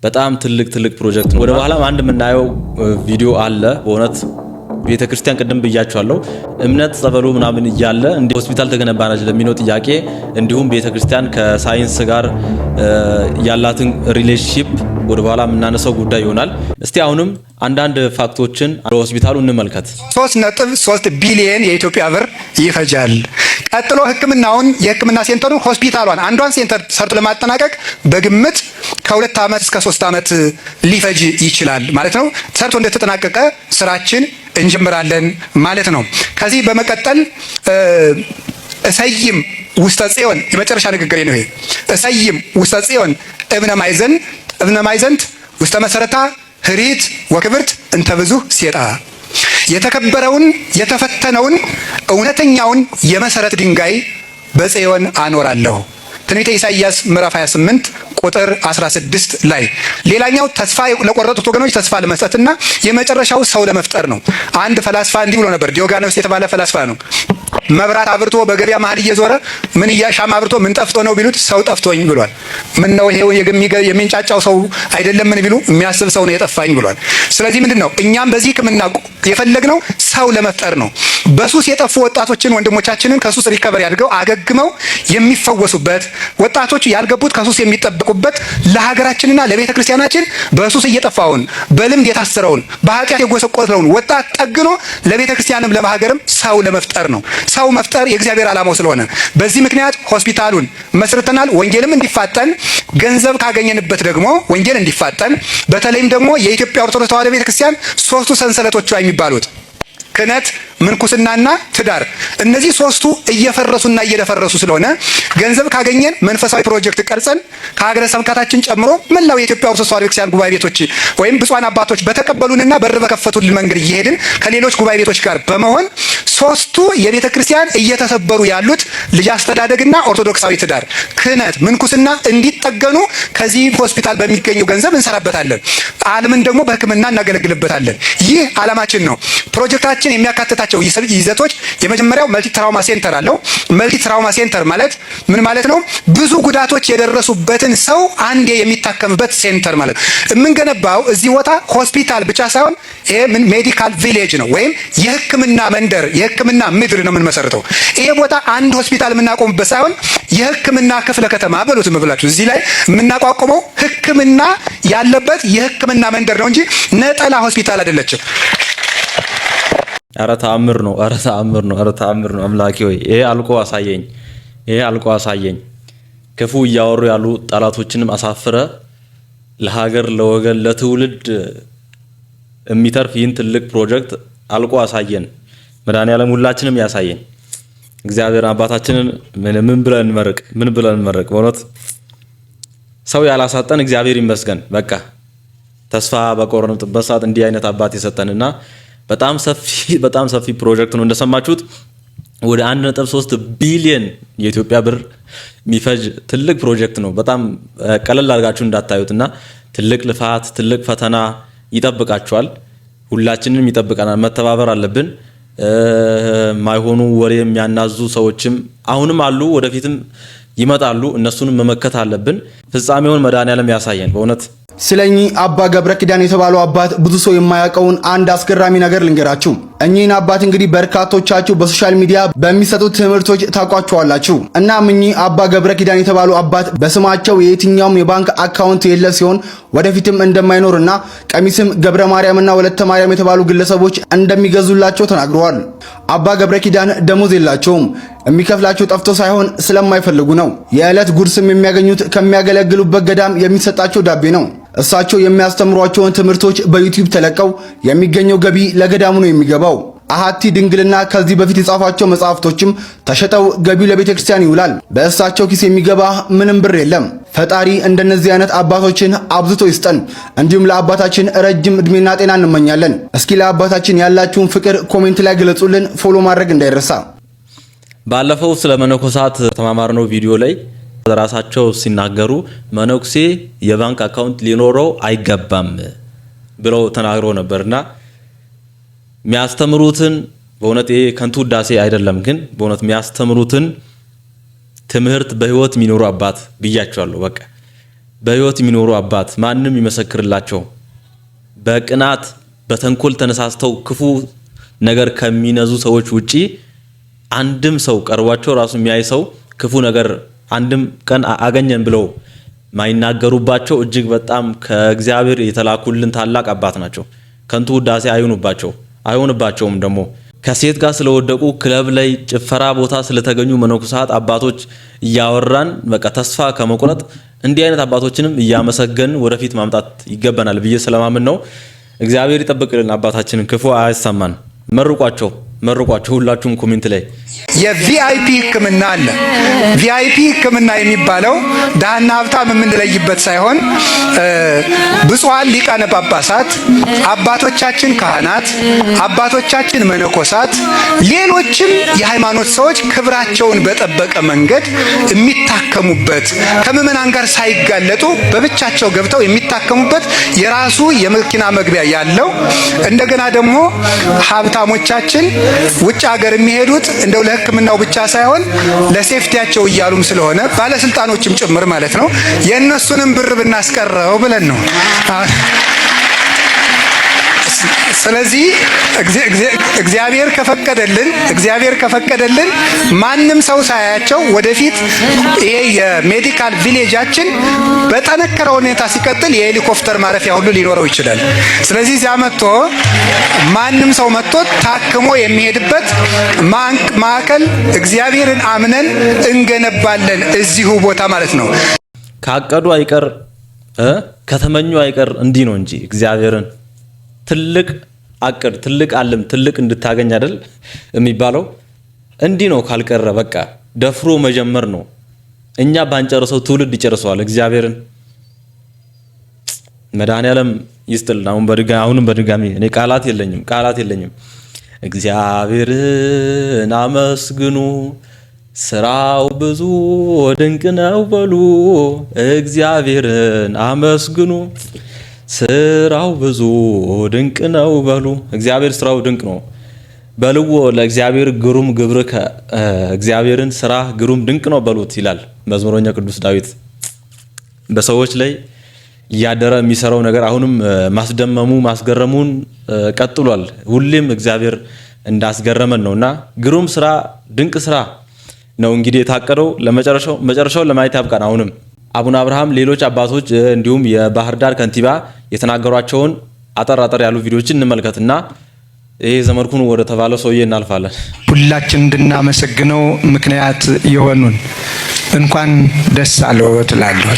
በጣም ትልቅ ፕሮጀክት ነው። ወደ በኋላም አንድ የምናየው ቪዲዮ አለ። በእውነት ቤተክርስቲያን ቅድም ብያቸዋለሁ እምነት ጸበሉ ምናምን እያለ እንደ ሆስፒታል ተገነባናች ለሚለው ጥያቄ እንዲሁም ቤተክርስቲያን ከሳይንስ ጋር ያላትን ሪሌሽንሺፕ ወደ በኋላ የምናነሳው ጉዳይ ይሆናል። እስቲ አሁንም አንዳንድ ፋክቶችን ለሆስፒታሉ እንመልከት። 3.3 ቢሊዮን የኢትዮጵያ ብር ይፈጃል። ቀጥሎ ህክምናውን የህክምና ሴንተሩን ሆስፒታሏን አንዷን ሴንተር ሰርቶ ለማጠናቀቅ በግምት ከ2 ዓመት እስከ 3 ዓመት ሊፈጅ ይችላል ማለት ነው። ሰርቶ እንደተጠናቀቀ ስራችን እንጀምራለን ማለት ነው። ከዚህ በመቀጠል እሰይም ውስተ ጽዮን የመጨረሻ ንግግሬ ነው ይሄ። እሰይም ውስተ ጽዮን እብነ ማይዘንት ውስተ መሰረታ ህሪት ወክብርት እንተ ብዙ ሴጣ የተከበረውን የተፈተነውን እውነተኛውን የመሰረት ድንጋይ በጽዮን አኖራለሁ። ትንቢተ ኢሳይያስ ምዕራፍ 28 ቁጥር 16 ላይ። ሌላኛው ተስፋ ለቆረጡት ወገኖች ተስፋ ለመስጠትና የመጨረሻው ሰው ለመፍጠር ነው። አንድ ፈላስፋ እንዲህ ብሎ ነበር። ዲዮጋኖስ የተባለ ፈላስፋ ነው። መብራት አብርቶ በገበያ መሀል እየዞረ ምን ሻማ አብርቶ ምን ጠፍቶ ነው ቢሉት ሰው ጠፍቶኝ ብሏል። ምን ነው ይሄው የሚንጫጫው ሰው አይደለም ምን ቢሉ የሚያስብ ሰው ነው የጠፋኝ ብሏል። ስለዚህ ምንድነው እኛም በዚህ ህክምና የፈለግነው ሰው ለመፍጠር ነው። በሱስ የጠፉ ወጣቶችን ወንድሞቻችንን ከሱስ ሪከቨሪ አድርገው አገግመው የሚፈወሱበት፣ ወጣቶች ያልገቡት ከሱስ የሚጠበቁበት፣ ለሀገራችንና ለቤተ ክርስቲያናችን በሱስ እየጠፋውን በልምድ የታሰረውን በኃጢአት የጎሰቆለውን ወጣት ጠግኖ ለቤተ ክርስቲያንም ለሀገርም ሰው ለመፍጠር ነው። ሰው መፍጠር የእግዚአብሔር ዓላማው ስለሆነ በዚህ ምክንያት ሆስፒታሉን መስርተናል። ወንጌልም እንዲፋጠን ገንዘብ ካገኘንበት ደግሞ ወንጌል እንዲፋጠን በተለይም ደግሞ የኢትዮጵያ ኦርቶዶክስ ተዋሕዶ ቤተክርስቲያን 3ቱ ሰንሰለቶቿ የሚባሉት ክህነት፣ ምንኩስናና ትዳር እነዚህ 3ቱ እየፈረሱና እየደፈረሱ ስለሆነ ገንዘብ ካገኘን መንፈሳዊ ፕሮጀክት ቀርጸን ከሀገረ ስብከታችን ጨምሮ መላው የኢትዮጵያ ኦርቶዶክስ ተዋሕዶ ቤተክርስቲያን ጉባኤ ቤቶች ወይም ብፁዓን አባቶች በተቀበሉንና በር በከፈቱልን መንገድ እየሄድን ከሌሎች ጉባኤ ቤቶች ጋር በመሆን 3ቱ የቤተ ክርስቲያን እየተሰበሩ ያሉት ልጅ አስተዳደግና ኦርቶዶክሳዊ ትዳር፣ ክህነት፣ ምንኩስና እንዲጠገኑ ከዚህ ሆስፒታል በሚገኘው ገንዘብ እንሰራበታለን። ዓለምን ደግሞ በሕክምና እናገለግልበታለን። ይህ ዓላማችን ነው። ፕሮጀክታችን የሚያካትታቸው ይዘቶች የመጀመሪያው መልቲ ትራውማ ሴንተር አለው። መልቲ ትራውማ ሴንተር ማለት ምን ማለት ነው? ብዙ ጉዳቶች የደረሱበትን ሰው አንዴ የሚታከምበት ሴንተር ማለት ነው። የምንገነባው እዚህ ቦታ ሆስፒታል ብቻ ሳይሆን ይሄ ምን ሜዲካል ቪሌጅ ነው ወይም የሕክምና መንደር የሕክምና ምድር ነው የምንመሰርተው። ይሄ ቦታ አንድ ሆስፒታል የምናቆምበት ሳይሆን የሕክምና ክፍለ ከተማ በሉት ብላችሁ እዚህ ላይ የምናቋቁመው ሕክምና ያለበት የሕክምና መንደር ነው እንጂ ነጠላ ሆስፒታል አይደለችም። ኧረ ተአምር ነው! ኧረ ተአምር ነው! ኧረ ተአምር ነው! አምላኬ ሆይ ይሄ አልቆ አሳየኝ! ይሄ አልቆ አሳየኝ! ክፉ እያወሩ ያሉ ጠላቶችንም አሳፍረ ለሀገር ለወገን ለትውልድ የሚተርፍ ይህን ትልቅ ፕሮጀክት አልቆ አሳየን። መድኃኒዓለም ሁላችንም ያሳየን። እግዚአብሔር አባታችንን ምን ብለን እንመርቅ? ምን ብለን እንመርቅ? በእውነት ሰው ያላሳጠን እግዚአብሔር ይመስገን። በቃ ተስፋ በቆረጥንበት ሰዓት እንዲህ አይነት አባት የሰጠንና በጣም ሰፊ ፕሮጀክት ነው። እንደሰማችሁት ወደ 1.3 ቢሊዮን የኢትዮጵያ ብር የሚፈጅ ትልቅ ፕሮጀክት ነው። በጣም ቀለል አድርጋችሁ እንዳታዩትና ትልቅ ልፋት፣ ትልቅ ፈተና ይጠብቃችኋል። ሁላችንንም ይጠብቀናል። መተባበር አለብን። ማይሆኑ ወሬ የሚያናዙ ሰዎችም አሁንም አሉ፣ ወደፊትም ይመጣሉ። እነሱንም መመከት አለብን። ፍጻሜውን መድኃኒዓለም ያሳየን በእውነት። ስለኚህ አባ ገብረ ኪዳን የተባለው አባት ብዙ ሰው የማያውቀውን አንድ አስገራሚ ነገር ልንገራችሁ። እኚህን አባት እንግዲህ በርካቶቻችሁ በሶሻል ሚዲያ በሚሰጡት ትምህርቶች ታውቋቸዋላችሁ። እናም እኚህ አባ ገብረ ኪዳን የተባሉ አባት በስማቸው የየትኛውም የባንክ አካውንት የለ ሲሆን ወደፊትም እንደማይኖርና ቀሚስም ገብረ ማርያምና ወለተ ማርያም የተባሉ ግለሰቦች እንደሚገዙላቸው ተናግረዋል። አባ ገብረ ኪዳን ደሞዝ የላቸውም። የሚከፍላቸው ጠፍቶ ሳይሆን ስለማይፈልጉ ነው። የዕለት ጉርስም የሚያገኙት ከሚያገለግሉበት ገዳም የሚሰጣቸው ዳቤ ነው። እሳቸው የሚያስተምሯቸውን ትምህርቶች በዩቲዩብ ተለቀው የሚገኘው ገቢ ለገዳሙ ነው የሚገባው። አሃቲ ድንግልና ከዚህ በፊት የጻፏቸው መጽሐፍቶችም ተሸጠው ገቢው ለቤተ ክርስቲያን ይውላል። በእሳቸው ኪስ የሚገባ ምንም ብር የለም። ፈጣሪ እንደነዚህ አይነት አባቶችን አብዝቶ ይስጠን። እንዲሁም ለአባታችን ረጅም እድሜና ጤና እንመኛለን። እስኪ ለአባታችን ያላችሁን ፍቅር ኮሜንት ላይ ገለጹልን። ፎሎ ማድረግ እንዳይረሳ። ባለፈው ስለ መነኮሳት ተማማርነው ቪዲዮ ላይ ራሳቸው ሲናገሩ መነኩሴ የባንክ አካውንት ሊኖረው አይገባም ብለው ተናግረው ነበርና የሚያስተምሩትን በእውነት ይሄ ከንቱ ውዳሴ አይደለም፣ ግን በእውነት የሚያስተምሩትን ትምህርት በህይወት የሚኖሩ አባት ብያቸዋለሁ። በቃ በህይወት የሚኖሩ አባት ማንም ይመሰክርላቸው። በቅናት በተንኮል ተነሳስተው ክፉ ነገር ከሚነዙ ሰዎች ውጪ አንድም ሰው ቀርቧቸው ራሱ የሚያይ ሰው ክፉ ነገር አንድም ቀን አገኘን ብለው ማይናገሩባቸው እጅግ በጣም ከእግዚአብሔር የተላኩልን ታላቅ አባት ናቸው። ከንቱ ውዳሴ አይሆንባቸውም። ደግሞ ከሴት ጋር ስለወደቁ ክለብ ላይ ጭፈራ ቦታ ስለተገኙ መነኮሳት አባቶች እያወራን በቃ ተስፋ ከመቁረጥ እንዲህ አይነት አባቶችንም እያመሰገን ወደፊት ማምጣት ይገባናል ብዬ ስለማምን ነው። እግዚአብሔር ይጠብቅልን፣ አባታችንን ክፉ አያሰማን። መርቋቸው ሁላችሁም ኮሜንት ላይ የቪአይፒ ሕክምና አለ። ቪአይፒ ሕክምና የሚባለው ድሃና ሀብታም የምንለይበት ሳይሆን ብፁዓን ሊቃነ ጳጳሳት፣ አባቶቻችን ካህናት፣ አባቶቻችን መነኮሳት፣ ሌሎችም የሃይማኖት ሰዎች ክብራቸውን በጠበቀ መንገድ የሚታከሙበት ከምዕመናን ጋር ሳይጋለጡ በብቻቸው ገብተው የሚታከሙበት የራሱ የመኪና መግቢያ ያለው እንደገና ደግሞ ሀብታሞቻችን ውጭ ሀገር የሚሄዱት እንደው ለሕክምናው ብቻ ሳይሆን ለሴፍቲያቸው እያሉም ስለሆነ ባለስልጣኖችም ጭምር ማለት ነው የእነሱንም ብር ብናስቀረው ብለን ነው። ስለዚህ እግዚአብሔር ከፈቀደልን ማንም ሰው ሳያቸው ወደፊት ይሄ የሜዲካል ቪሌጃችን በጠነከረ ሁኔታ ሲቀጥል የሄሊኮፕተር ማረፊያ ሁሉ ሊኖረው ይችላል። ስለዚህ እዚያ መጥቶ ማንም ሰው መጥቶ ታክሞ የሚሄድበት ማዕከል እግዚአብሔርን አምነን እንገነባለን እዚሁ ቦታ ማለት ነው። ካቀዱ አይቀር ከተመኙ አይቀር እንዲህ ነው እንጂ እግዚአብሔርን ትልቅ አቅድ ትልቅ ዓለም ትልቅ እንድታገኝ አይደል የሚባለው? እንዲህ ነው። ካልቀረ በቃ ደፍሮ መጀመር ነው። እኛ ባንጨርሰው ትውልድ ይጨርሰዋል። እግዚአብሔርን መድኃኔዓለም ይስጥል። አሁንም በድጋሚ እኔ ቃላት የለኝም። እግዚአብሔርን አመስግኑ፣ ስራው ብዙ ድንቅ ነው በሉ። እግዚአብሔርን አመስግኑ፣ ስራው ብዙ ድንቅ ነው በሉ። እግዚአብሔር ስራው ድንቅ ነው በልዎ ለእግዚአብሔር ግሩም ግብርከ፣ እግዚአብሔርን ስራ ግሩም ድንቅ ነው በሉት ይላል መዝሙረኛ ቅዱስ ዳዊት። በሰዎች ላይ እያደረ የሚሰራው ነገር አሁንም ማስገረሙን ቀጥሏል። ሁሌም እግዚአብሔር እንዳስገረመን ነውና ግሩም ስራ ድንቅ ስራ ነው እንግዲህ የታቀደው። መጨረሻው ለማየት ያብቃን። አሁንም አቡነ አብርሃም ሌሎች አባቶች እንዲሁም የባህር ዳር ከንቲባ የተናገሯቸውን አጠር ያሉ ቪዲዮዎችን እንመልከትና ይሄ ዘመድኩን ወደ ተባለው ሰውዬ እናልፋለን። ሁላችን እንድናመሰግነው ምክንያት የሆኑን እንኳን ደስ አለው ትላለሁ።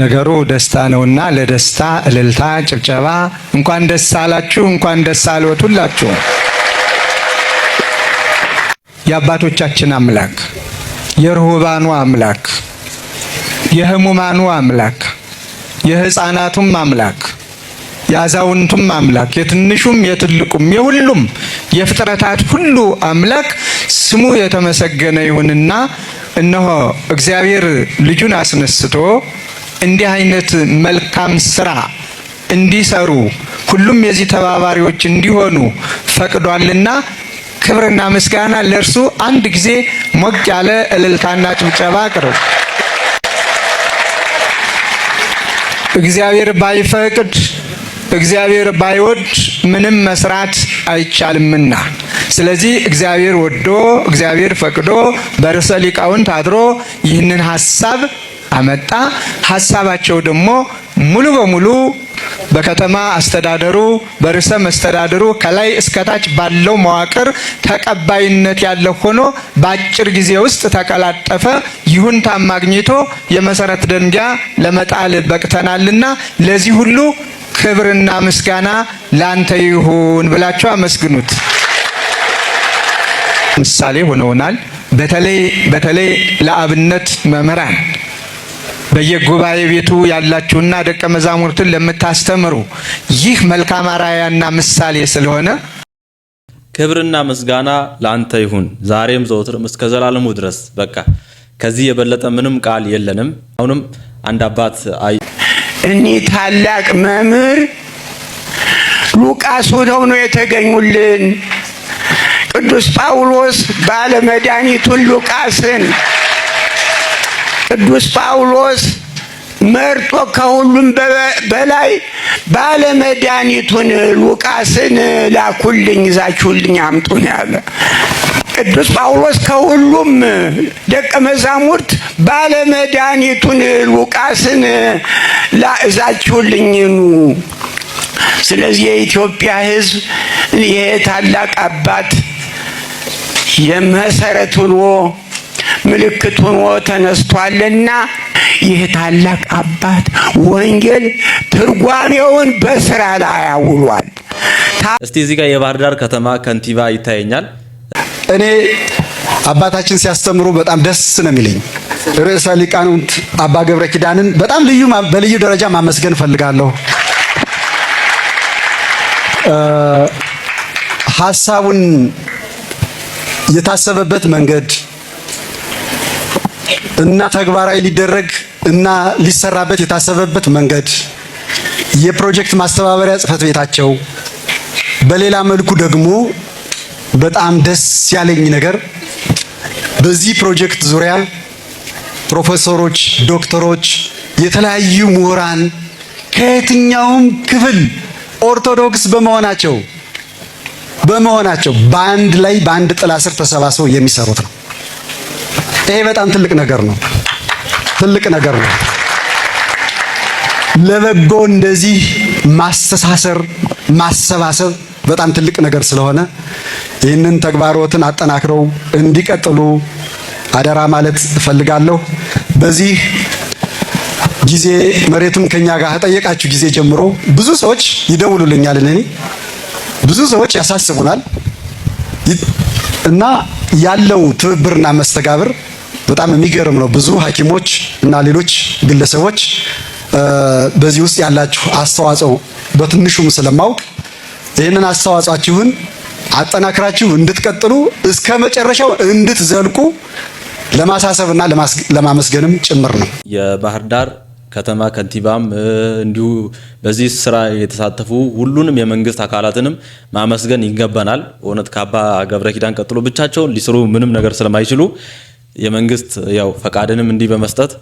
ነገሩ ደስታ ነውና ለደስታ እልልታ፣ ጭብጨባ። እንኳን ደስ አላችሁ፣ እንኳን ደስ አለዎት ሁላችሁ። የአባቶቻችን አምላክ፣ የርሁባኑ አምላክ፣ የህሙማኑ አምላክ፣ የህፃናቱም አምላክ፣ የአዛውንቱም አምላክ፣ የትንሹም የትልቁም የሁሉም የፍጥረታት ሁሉ አምላክ ስሙ የተመሰገነ ይሁንና እነሆ እግዚአብሔር ልጁን አስነስቶ እንዲህ አይነት መልካም ስራ እንዲሰሩ ሁሉም የዚህ ተባባሪዎች እንዲሆኑ ፈቅዷልና ክብርና ምስጋና ለእርሱ አንድ ጊዜ ሞቅ ያለ እልልታና ጭብጨባ አቅርቡ። እግዚአብሔር ባይፈቅድ እግዚአብሔር ባይወድ ምንም መስራት አይቻልምና፣ ስለዚህ እግዚአብሔር ወዶ እግዚአብሔር ፈቅዶ በርዕሰ ሊቃውንት አድሮ ይህንን ሐሳብ አመጣ። ሐሳባቸው ደግሞ ሙሉ በሙሉ በከተማ አስተዳደሩ በርዕሰ መስተዳደሩ ከላይ እስከታች ባለው መዋቅር ተቀባይነት ያለው ሆኖ በአጭር ጊዜ ውስጥ ተቀላጠፈ ይሁንታም አግኝቶ የመሰረት ድንጋይ ለመጣል በቅተናልና ለዚህ ሁሉ ክብርና ምስጋና ላንተ ይሁን ብላችሁ አመስግኑት። ምሳሌ ሆነውናል። በተለይ ለአብነት መምህራን በየጉባኤ ቤቱ ያላችሁና ደቀ መዛሙርትን ለምታስተምሩ ይህ መልካም አርአያና ምሳሌ ስለሆነ ክብርና ምስጋና ለአንተ ይሁን ዛሬም ዘወትርም እስከ ዘላለሙ ድረስ። በቃ ከዚህ የበለጠ ምንም ቃል የለንም። አሁንም አንድ አባት እኒህ ታላቅ መምህር ሉቃስ ሆነው ነው የተገኙልን። ቅዱስ ጳውሎስ ባለመድኃኒቱን ሉቃስን ቅዱስ ጳውሎስ መርጦ ከሁሉም በላይ ባለመድኃኒቱን ሉቃስን ላኩልኝ፣ ይዛችሁልኝ አምጡን ያለ ቅዱስ ጳውሎስ ከሁሉም ደቀ መዛሙርት ባለመድኃኒቱን ሉቃስን ይዛችሁልኝ ኑ። ስለዚህ የኢትዮጵያ ሕዝብ ይሄ ታላቅ አባት የመሰረት ሆኖ ምልክት ሆኖ ተነስቷልና ይህ ታላቅ አባት ወንጌል ትርጓሜውን በስራ ላይ ያውሏል። እስቲ እዚህ ጋር የባህር ዳር ከተማ ከንቲባ ይታየኛል። እኔ አባታችን ሲያስተምሩ በጣም ደስ ነው የሚለኝ። ርዕሰ ሊቃውንት አባ ገብረ ኪዳንን በጣም በልዩ ደረጃ ማመስገን ፈልጋለሁ። ሐሳቡን የታሰበበት መንገድ እና ተግባራዊ ሊደረግ እና ሊሰራበት የታሰበበት መንገድ የፕሮጀክት ማስተባበሪያ ጽሕፈት ቤታቸው፣ በሌላ መልኩ ደግሞ በጣም ደስ ያለኝ ነገር በዚህ ፕሮጀክት ዙሪያ ፕሮፌሰሮች፣ ዶክተሮች፣ የተለያዩ ምሁራን ከየትኛውም ክፍል ኦርቶዶክስ በመሆናቸው በአንድ ላይ በአንድ ጥላ ስር ተሰባስበው የሚሰሩት ነው። ይሄ በጣም ትልቅ ነገር ነው። ለበጎ እንደዚህ ማስተሳሰር ማሰባሰብ በጣም ትልቅ ነገር ስለሆነ ይህንን ተግባሮትን አጠናክረው እንዲቀጥሉ አደራ ማለት እፈልጋለሁ። በዚህ ጊዜ መሬቱን ከኛ ጋር ተጠየቃችሁ ጊዜ ጀምሮ ብዙ ሰዎች ይደውሉልኛል፣ እኔ ብዙ ሰዎች ያሳስቡናል እና ያለው ትብብርና መስተጋብር በጣም የሚገርም ነው። ብዙ ሐኪሞች እና ሌሎች ግለሰቦች በዚህ ውስጥ ያላችሁ አስተዋጽኦ በትንሹም ስለማውቅ ይህንን አስተዋጽኦአችሁን አጠናክራችሁ እንድትቀጥሉ እስከ መጨረሻው እንድትዘልቁ ለማሳሰብና ለማመስገንም ጭምር ነው። የባህር ዳር ከተማ ከንቲባም እንዲሁ በዚህ ስራ የተሳተፉ ሁሉንም የመንግስት አካላትንም ማመስገን ይገባናል። እውነት ከአባ ገብረ ኪዳን ቀጥሎ ብቻቸውን ሊሰሩ ምንም ነገር ስለማይችሉ የመንግስት ያው ፈቃድንም እንዲህ በመስጠት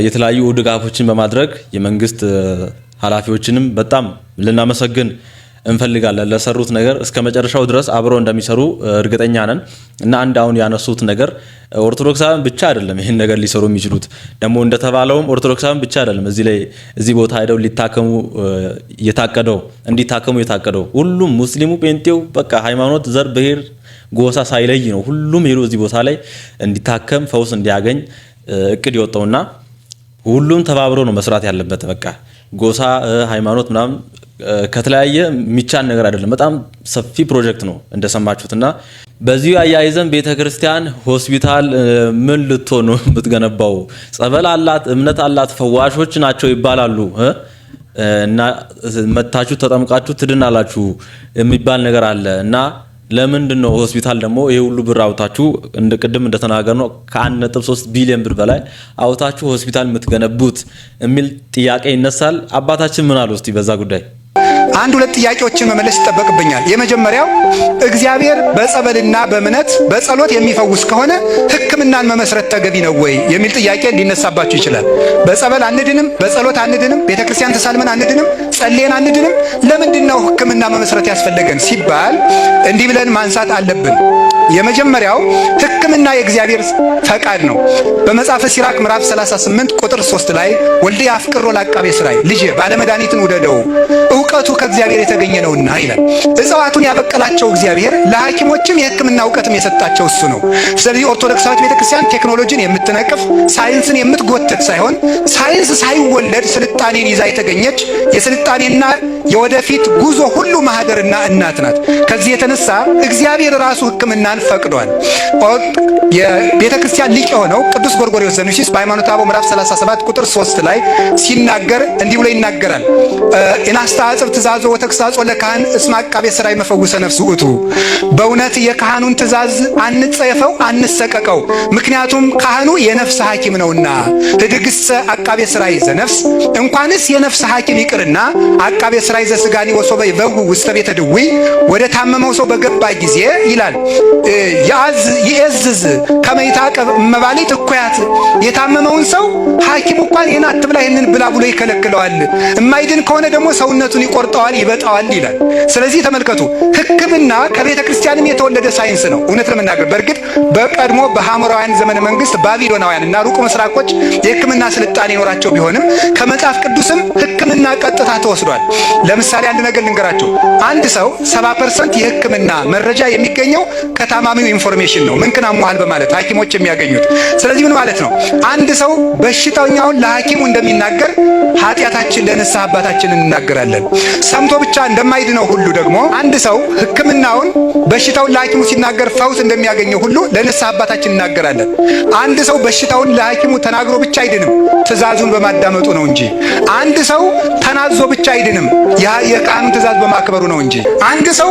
የተለያዩ ድጋፎችን በማድረግ የመንግስት ኃላፊዎችንም በጣም ልናመሰግን እንፈልጋለን። ለሰሩት ነገር እስከ መጨረሻው ድረስ አብረው እንደሚሰሩ እርግጠኛ ነን እና አንድ አሁን ያነሱት ነገር ኦርቶዶክሳውያን ብቻ አይደለም ይሄን ነገር ሊሰሩ የሚችሉት። ደግሞ እንደተባለውም ኦርቶዶክሳውያን ብቻ አይደለም እዚህ ቦታ ሄደው እንዲታከሙ የታቀደው ሁሉም ሙስሊሙ፣ ጴንጤው በቃ ሃይማኖት፣ ዘር፣ ብሔር፣ ጎሳ ሳይለይ ነው ሁሉም ሄዶ እዚህ ቦታ ላይ እንዲታከም ፈውስ እንዲያገኝ እቅድ የወጣውና ሁሉም ተባብሮ ነው መስራት ያለበት። በቃ ጎሳ፣ ሃይማኖት ምናምን ከተለያየ የሚቻል ነገር አይደለም። በጣም ሰፊ ፕሮጀክት ነው እንደሰማችሁትና በዚሁ አያይዘን ቤተክርስቲያን፣ ሆስፒታል ምን ልትሆን ነው የምትገነባው? ጸበል አላት፣ እምነት አላት፣ ፈዋሾች ናቸው ይባላሉ እና መታችሁ ተጠምቃችሁ ትድናላችሁ የሚባል ነገር አለ እና ለምንድን ነው ሆስፒታል ደግሞ ይሄ ሁሉ ብር አውጣችሁ ቅድም እንደተናገርነው ከ1.3 ቢሊዮን ብር በላይ አውጣችሁ ሆስፒታል የምትገነቡት የሚል ጥያቄ ይነሳል። አባታችን ምን አሉ እስቲ በዛ ጉዳይ? አንድ ሁለት ጥያቄዎችን መመለስ ይጠበቅብኛል። የመጀመሪያው እግዚአብሔር በጸበልና በእምነት በጸሎት የሚፈውስ ከሆነ ሕክምናን መመስረት ተገቢ ነው ወይ የሚል ጥያቄ ሊነሳባችሁ ይችላል። በጸበል አንድንም፣ በጸሎት አንድንም፣ ቤተክርስቲያን ተሳልመን አንድንም፣ ጸልየን አንድንም፣ ለምንድን ነው ሕክምና መመስረት ያስፈለገን ሲባል እንዲህ ብለን ማንሳት አለብን። የመጀመሪያው ሕክምና የእግዚአብሔር ፈቃድ ነው። በመጽሐፈ ሲራክ ምዕራፍ 38 ቁጥር 3 ላይ ወልደ አፍቅሮ ለአቃቤ ሥራይ ልጄ ባለመድኃኒትን ውደደው እውቀቱ ከእግዚአብሔር የተገኘ ነውና ይላል። እጽዋቱን ያበቀላቸው እግዚአብሔር ለሐኪሞችም የሕክምና እውቀትም የሰጣቸው እሱ ነው። ስለዚህ ኦርቶዶክሳዊት ቤተክርስቲያን ቴክኖሎጂን የምትነቅፍ ሳይንስን የምትጎትት ሳይሆን ሳይንስ ሳይወለድ ስልጣኔን ይዛ የተገኘች የስልጣኔና የወደፊት ጉዞ ሁሉ ማህደርና እናት ናት። ከዚህ የተነሳ እግዚአብሔር ራሱ ሕክምናን ክርስቲያን ፈቅዷል። የቤተ ክርስቲያን ሊቅ የሆነው ቅዱስ ጎርጎርዮስ ዘኑሲስ በሃይማኖተ አበው ምዕራፍ 37 ቁጥር 3 ላይ ሲናገር እንዲህ ብሎ ይናገራል። ኢናስተዓጽብ ትእዛዞ ወተግሳጾ ለካህን እስመ አቃቤ ሥራይ መፈውሰ ነፍስ ውእቱ። በእውነት የካህኑን ትእዛዝ አንጸየፈው፣ አንሰቀቀው፣ ምክንያቱም ካህኑ የነፍስ ሐኪም ነውና። ህድግሰ አቃቤ ሥራይ ዘነፍስ፣ እንኳንስ የነፍስ ሐኪም ይቅርና አቃቤ ሥራይ ዘሥጋኒ ወሶበ ይበው ውስተ ቤተ ድውይ፣ ወደ ታመመው ሰው በገባ ጊዜ ይላል ይእዝዝ ከመ ይታቀብ እመባሊት እኩያት። የታመመውን ሰው ሐኪም እንኳን ይህን አትብላ ይህንን ብላ ብሎ ይከለክለዋል። የማይድን ከሆነ ደግሞ ሰውነቱን ይቆርጠዋል፣ ይበጣዋል ይላል። ስለዚህ ተመልከቱ፣ ሕክምና ከቤተ ክርስቲያንም የተወለደ ሳይንስ ነው። እውነት ለመናገር በእርግጥ በቀድሞ በሐሞራውያን ዘመነ መንግስት ባቢሎናውያን እና ሩቅ ምስራቆች የሕክምና ስልጣኔ ይኖራቸው ቢሆንም ከመጽሐፍ ቅዱስም ሕክምና ቀጥታ ተወስዷል። ለምሳሌ አንድ ነገር ልንገራቸው። አንድ ሰው 70% የሕክምና መረጃ የሚገኘው ከታማሚው ኢንፎርሜሽን ነው። ምን ክናሟል በማለት ሐኪሞች የሚያገኙት። ስለዚህ ምን ማለት ነው? አንድ ሰው በሽታኛውን ለሐኪሙ እንደሚናገር ኃጢአታችን ለንስሐ አባታችን እንናገራለን። ሰምቶ ብቻ እንደማይድነው ሁሉ ደግሞ አንድ ሰው ሕክምናውን በሽታውን ለሐኪሙ ሲናገር ፈውስ እንደሚያገኘው ሁሉ ለንስሐ አባታችን እናገራለን። አንድ ሰው በሽታውን ለሐኪሙ ተናግሮ ብቻ አይድንም፣ ትእዛዙን በማዳመጡ ነው እንጂ። አንድ ሰው ተናዞ ብቻ አይድንም፣ የካህኑን ትእዛዝ በማክበሩ ነው እንጂ። አንድ ሰው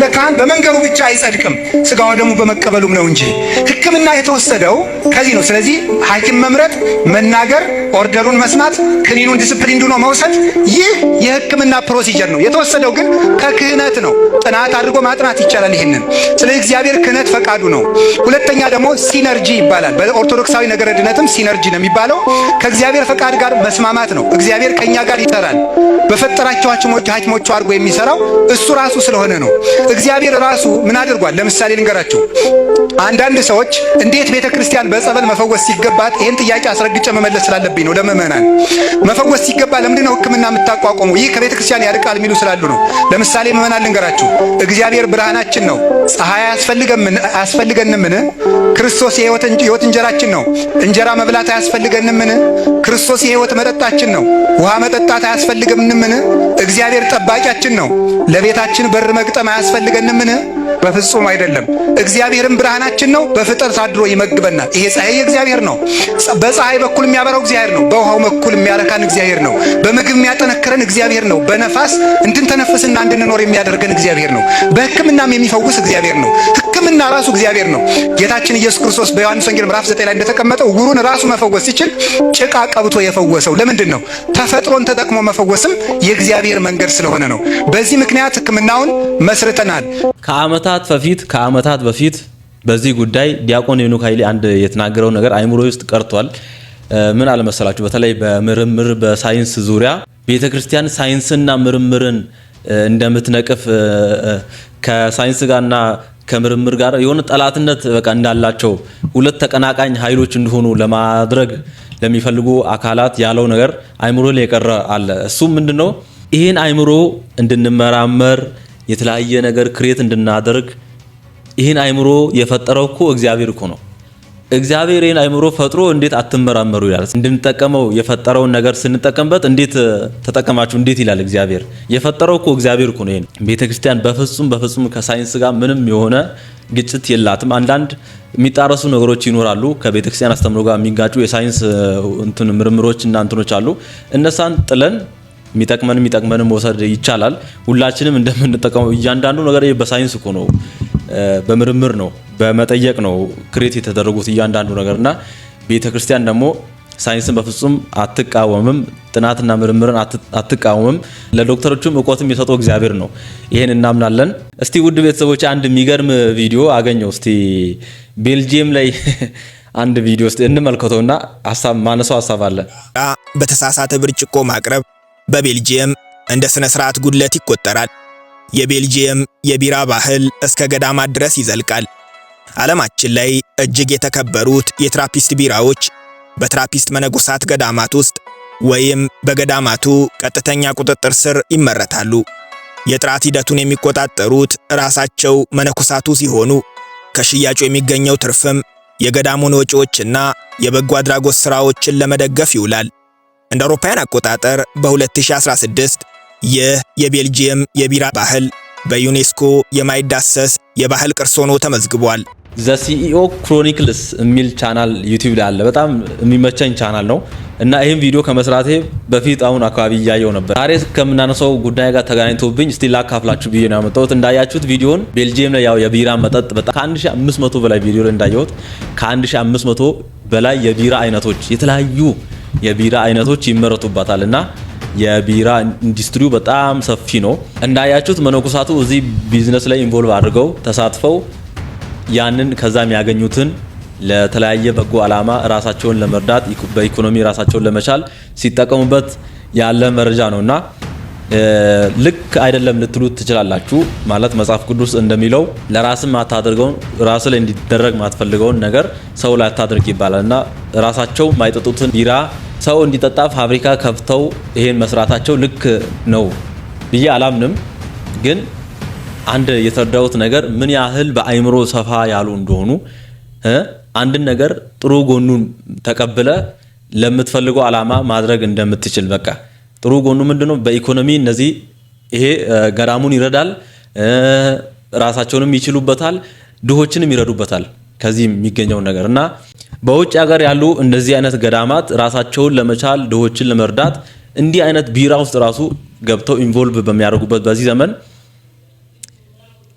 ለካህን በመንገሩ ብቻ አይጸድቅም፣ ስጋው ደግሞ በመቀበሉም ነው እንጂ። ሕክምና የተወሰደው ከዚህ ነው። ስለዚህ ሐኪም መምረጥ፣ መናገር፣ ኦርደሩን መስማት፣ ክኒኑን ዲስፕሊን ሆኖ መውሰድ፣ ይህ የሕክምና ፕሮሲጀር ነው። የተወሰደው ግን ከክህነት ነው። ጥናት አድርጎ ማጥናት ይቻላል ይሄንን። ስለዚህ እግዚአብሔር ክህነት ፈቃዱ ነው። ሁለተኛ ደግሞ ሲነርጂ ይባላል። በኦርቶዶክሳዊ ነገረ ድነትም ሲነርጂ ነው የሚባለው። ከእግዚአብሔር ፈቃድ ጋር መስማማት ነው። እግዚአብሔር ከኛ ጋር ይሰራል። በፈጠራቸው ሐኪሞቹ አድርጎ የሚሰራው እሱ ራሱ ስለሆነ ነው። እግዚአብሔር ራሱ ምን አድርጓል? ለምሳሌ ልንገራቸው። አንዳንድ ሰዎች እንዴት ቤተ ክርስቲያን በጸበል መፈወስ ሲገባት፣ ይህን ጥያቄ አስረግጬ መመለስ ስላለብኝ ነው። ለምእመናን መፈወስ ሲገባ ለምንድን ነው ሕክምና የምታቋቁሙ? ይህ ከቤተ ክርስቲያን ያርቃል የሚሉ ስላሉ ነው። ለምሳሌ ምእመናን ልንገራችሁ። እግዚአብሔር ብርሃናችን ነው። ፀሐይ አያስፈልገንምን? ክርስቶስ የሕይወት እንጀራችን ነው። እንጀራ መብላት አያስፈልገንምን? ክርስቶስ የሕይወት መጠጣችን ነው። ውሃ መጠጣት አያስፈልገንምን? እግዚአብሔር ጠባቂያችን ነው። ለቤታችን በር መግጠም አያስፈልገንምን? በፍጹም አይደለም። እግዚአብሔርም ብርሃናችን ነው። በፍጥረት አድሮ ይመግበናል። ይሄ ፀሐይ የእግዚአብሔር ነው። በፀሐይ በኩል የሚያበራው እግዚአብሔር ነው። በውሃው በኩል የሚያረካን እግዚአብሔር ነው። በምግብ የሚያጠነክረን እግዚአብሔር ነው። በነፋስ እንድንተነፍስና እንድንኖር የሚያደርገን እግዚአብሔር ነው። በሕክምናም የሚፈውስ እግዚአብሔር ነው። ሕክምና ራሱ እግዚአብሔር ነው። ጌታችን ኢየሱስ ክርስቶስ በዮሐንስ ወንጌል ምዕራፍ 9 ላይ እንደተቀመጠው ዕውሩን ራሱ መፈወስ ሲችል ጭቃ ቀብቶ የፈወሰው ለምንድን ነው? ተፈጥሮን ተጠቅሞ መፈወስም የእግዚአብሔር መንገድ ስለሆነ ነው። በዚህ ምክንያት ሕክምናውን መስርተናል። ከዓመታት በፊት በዚህ ጉዳይ ዲያቆን ሄኖክ ኃይሌ አንድ የተናገረው ነገር አይምሮ ውስጥ ቀርቷል። ምን አለመሰላችሁ? በተለይ በምርምር በሳይንስ ዙሪያ ቤተክርስቲያን ሳይንስና ምርምርን እንደምትነቅፍ ከሳይንስ ጋርና ከምርምር ጋር የሆነ ጠላትነት በቃ እንዳላቸው ሁለት ተቀናቃኝ ኃይሎች እንደሆኑ ለማድረግ ለሚፈልጉ አካላት ያለው ነገር አይምሮ ላይ የቀረ አለ። እሱም ምንድነው? ይሄን አይምሮ እንድንመራመር የተለያየ ነገር ክሬት እንድናደርግ ይሄን አይምሮ የፈጠረው እኮ እግዚአብሔር እኮ ነው። እግዚአብሔር ይሄን አይምሮ ፈጥሮ እንዴት አትመራመሩ ይላል። እንድንጠቀመው የፈጠረውን ነገር ስንጠቀምበት እንዴት ተጠቀማችሁ እንዴት ይላል እግዚአብሔር። የፈጠረው እኮ እግዚአብሔር እኮ ነው። ይሄን ቤተክርስቲያን በፍጹም ከሳይንስ ጋር ምንም የሆነ ግጭት የላትም። አንዳንድ የሚጣረሱ ነገሮች ይኖራሉ። ከቤተክርስቲያን አስተምሮ ጋር የሚጋጩ የሳይንስ ምርምሮች እና እንትኖች አሉ። እነሳን ጥለን የሚጠቅመንም መውሰድ ይቻላል። ሁላችንም እንደምንጠቀመው እያንዳንዱ ነገር በሳይንስ እኮ ነው፣ በምርምር ነው፣ በመጠየቅ ነው ክሬት የተደረጉት እያንዳንዱ ነገርና ቤተክርስቲያን ደግሞ ሳይንስን በፍጹም አትቃወምም፣ ጥናትና ምርምርን አትቃወምም። ለዶክተሮቹም እውቀትም የሰጠው እግዚአብሔር ነው። ይሄን እናምናለን። እስቲ ውድ ቤተሰቦች አንድ የሚገርም ቪዲዮ አገኘው። እስቲ ቤልጂየም ላይ አንድ ቪዲዮ እስቲ እንመልከተውና ሐሳብ አለ። በተሳሳተ ብርጭቆ ማቅረብ በቤልጂየም እንደ ስነ ስርዓት ጉድለት ይቆጠራል። የቤልጂየም የቢራ ባህል እስከ ገዳማት ድረስ ይዘልቃል። ዓለማችን ላይ እጅግ የተከበሩት የትራፒስት ቢራዎች በትራፒስት መነኮሳት ገዳማት ውስጥ ወይም በገዳማቱ ቀጥተኛ ቁጥጥር ስር ይመረታሉ። የጥራት ሂደቱን የሚቆጣጠሩት ራሳቸው መነኮሳቱ ሲሆኑ ከሽያጩ የሚገኘው ትርፍም የገዳሙን ወጪዎችና የበጎ አድራጎት ሥራዎችን ለመደገፍ ይውላል። እንደ አውሮፓውያን አቆጣጠር በ2016 ይህ የቤልጂየም የቢራ ባህል በዩኔስኮ የማይዳሰስ የባህል ቅርስ ሆኖ ተመዝግቧል። ዘ ሲኢኦ ክሮኒክልስ የሚል ቻናል ዩቲዩብ ላይ አለ። በጣም የሚመቸኝ ቻናል ነው እና ይህን ቪዲዮ ከመስራቴ በፊት አሁን አካባቢ እያየው ነበር። ዛሬ ከምናነሳው ጉዳይ ጋር ተገናኝቶብኝ እስቲ ላካፍላችሁ ብዬ ነው ያመጣሁት። እንዳያችሁት ቪዲዮን ቤልጂየም ላይ ያው የቢራ መጠጥ በጣም ከ1500 በላይ ቪዲዮ ላይ እንዳየሁት ከ1500 በላይ የቢራ አይነቶች የተለያዩ የቢራ አይነቶች ይመረቱባታል እና የቢራ ኢንዱስትሪው በጣም ሰፊ ነው። እንዳያችሁት መነኮሳቱ እዚህ ቢዝነስ ላይ ኢንቮልቭ አድርገው ተሳትፈው ያንን ከዛ የሚያገኙትን ለተለያየ በጎ ዓላማ ራሳቸውን ለመርዳት በኢኮኖሚ ራሳቸውን ለመቻል ሲጠቀሙበት ያለ መረጃ ነውና ልክ አይደለም ልትሉት ትችላላችሁ። ማለት መጽሐፍ ቅዱስ እንደሚለው ለራስም አታድርገውን ራስ ላይ እንዲደረግ ማትፈልገውን ነገር ሰው ላይ አታድርግ ይባላልና ራሳቸው ማይጠጡትን ቢራ ሰው እንዲጠጣ ፋብሪካ ከፍተው ይሄን መስራታቸው ልክ ነው ብዬ አላምንም። ግን አንድ የተረዳሁት ነገር ምን ያህል በአይምሮ ሰፋ ያሉ እንደሆኑ አንድን ነገር ጥሩ ጎኑን ተቀብለ ለምትፈልገው ዓላማ ማድረግ እንደምትችል በቃ ጥሩ ጎኑ ምንድነው? በኢኮኖሚ እነዚህ ይሄ ገዳሙን ይረዳል፣ ራሳቸውንም ይችሉበታል፣ ድሆችንም ይረዱበታል ከዚህ የሚገኘው ነገር እና በውጭ ሀገር ያሉ እንደዚህ አይነት ገዳማት ራሳቸውን ለመቻል ድሆችን ለመርዳት እንዲህ አይነት ቢራ ውስጥ ራሱ ገብተው ኢንቮልቭ በሚያደርጉበት በዚህ ዘመን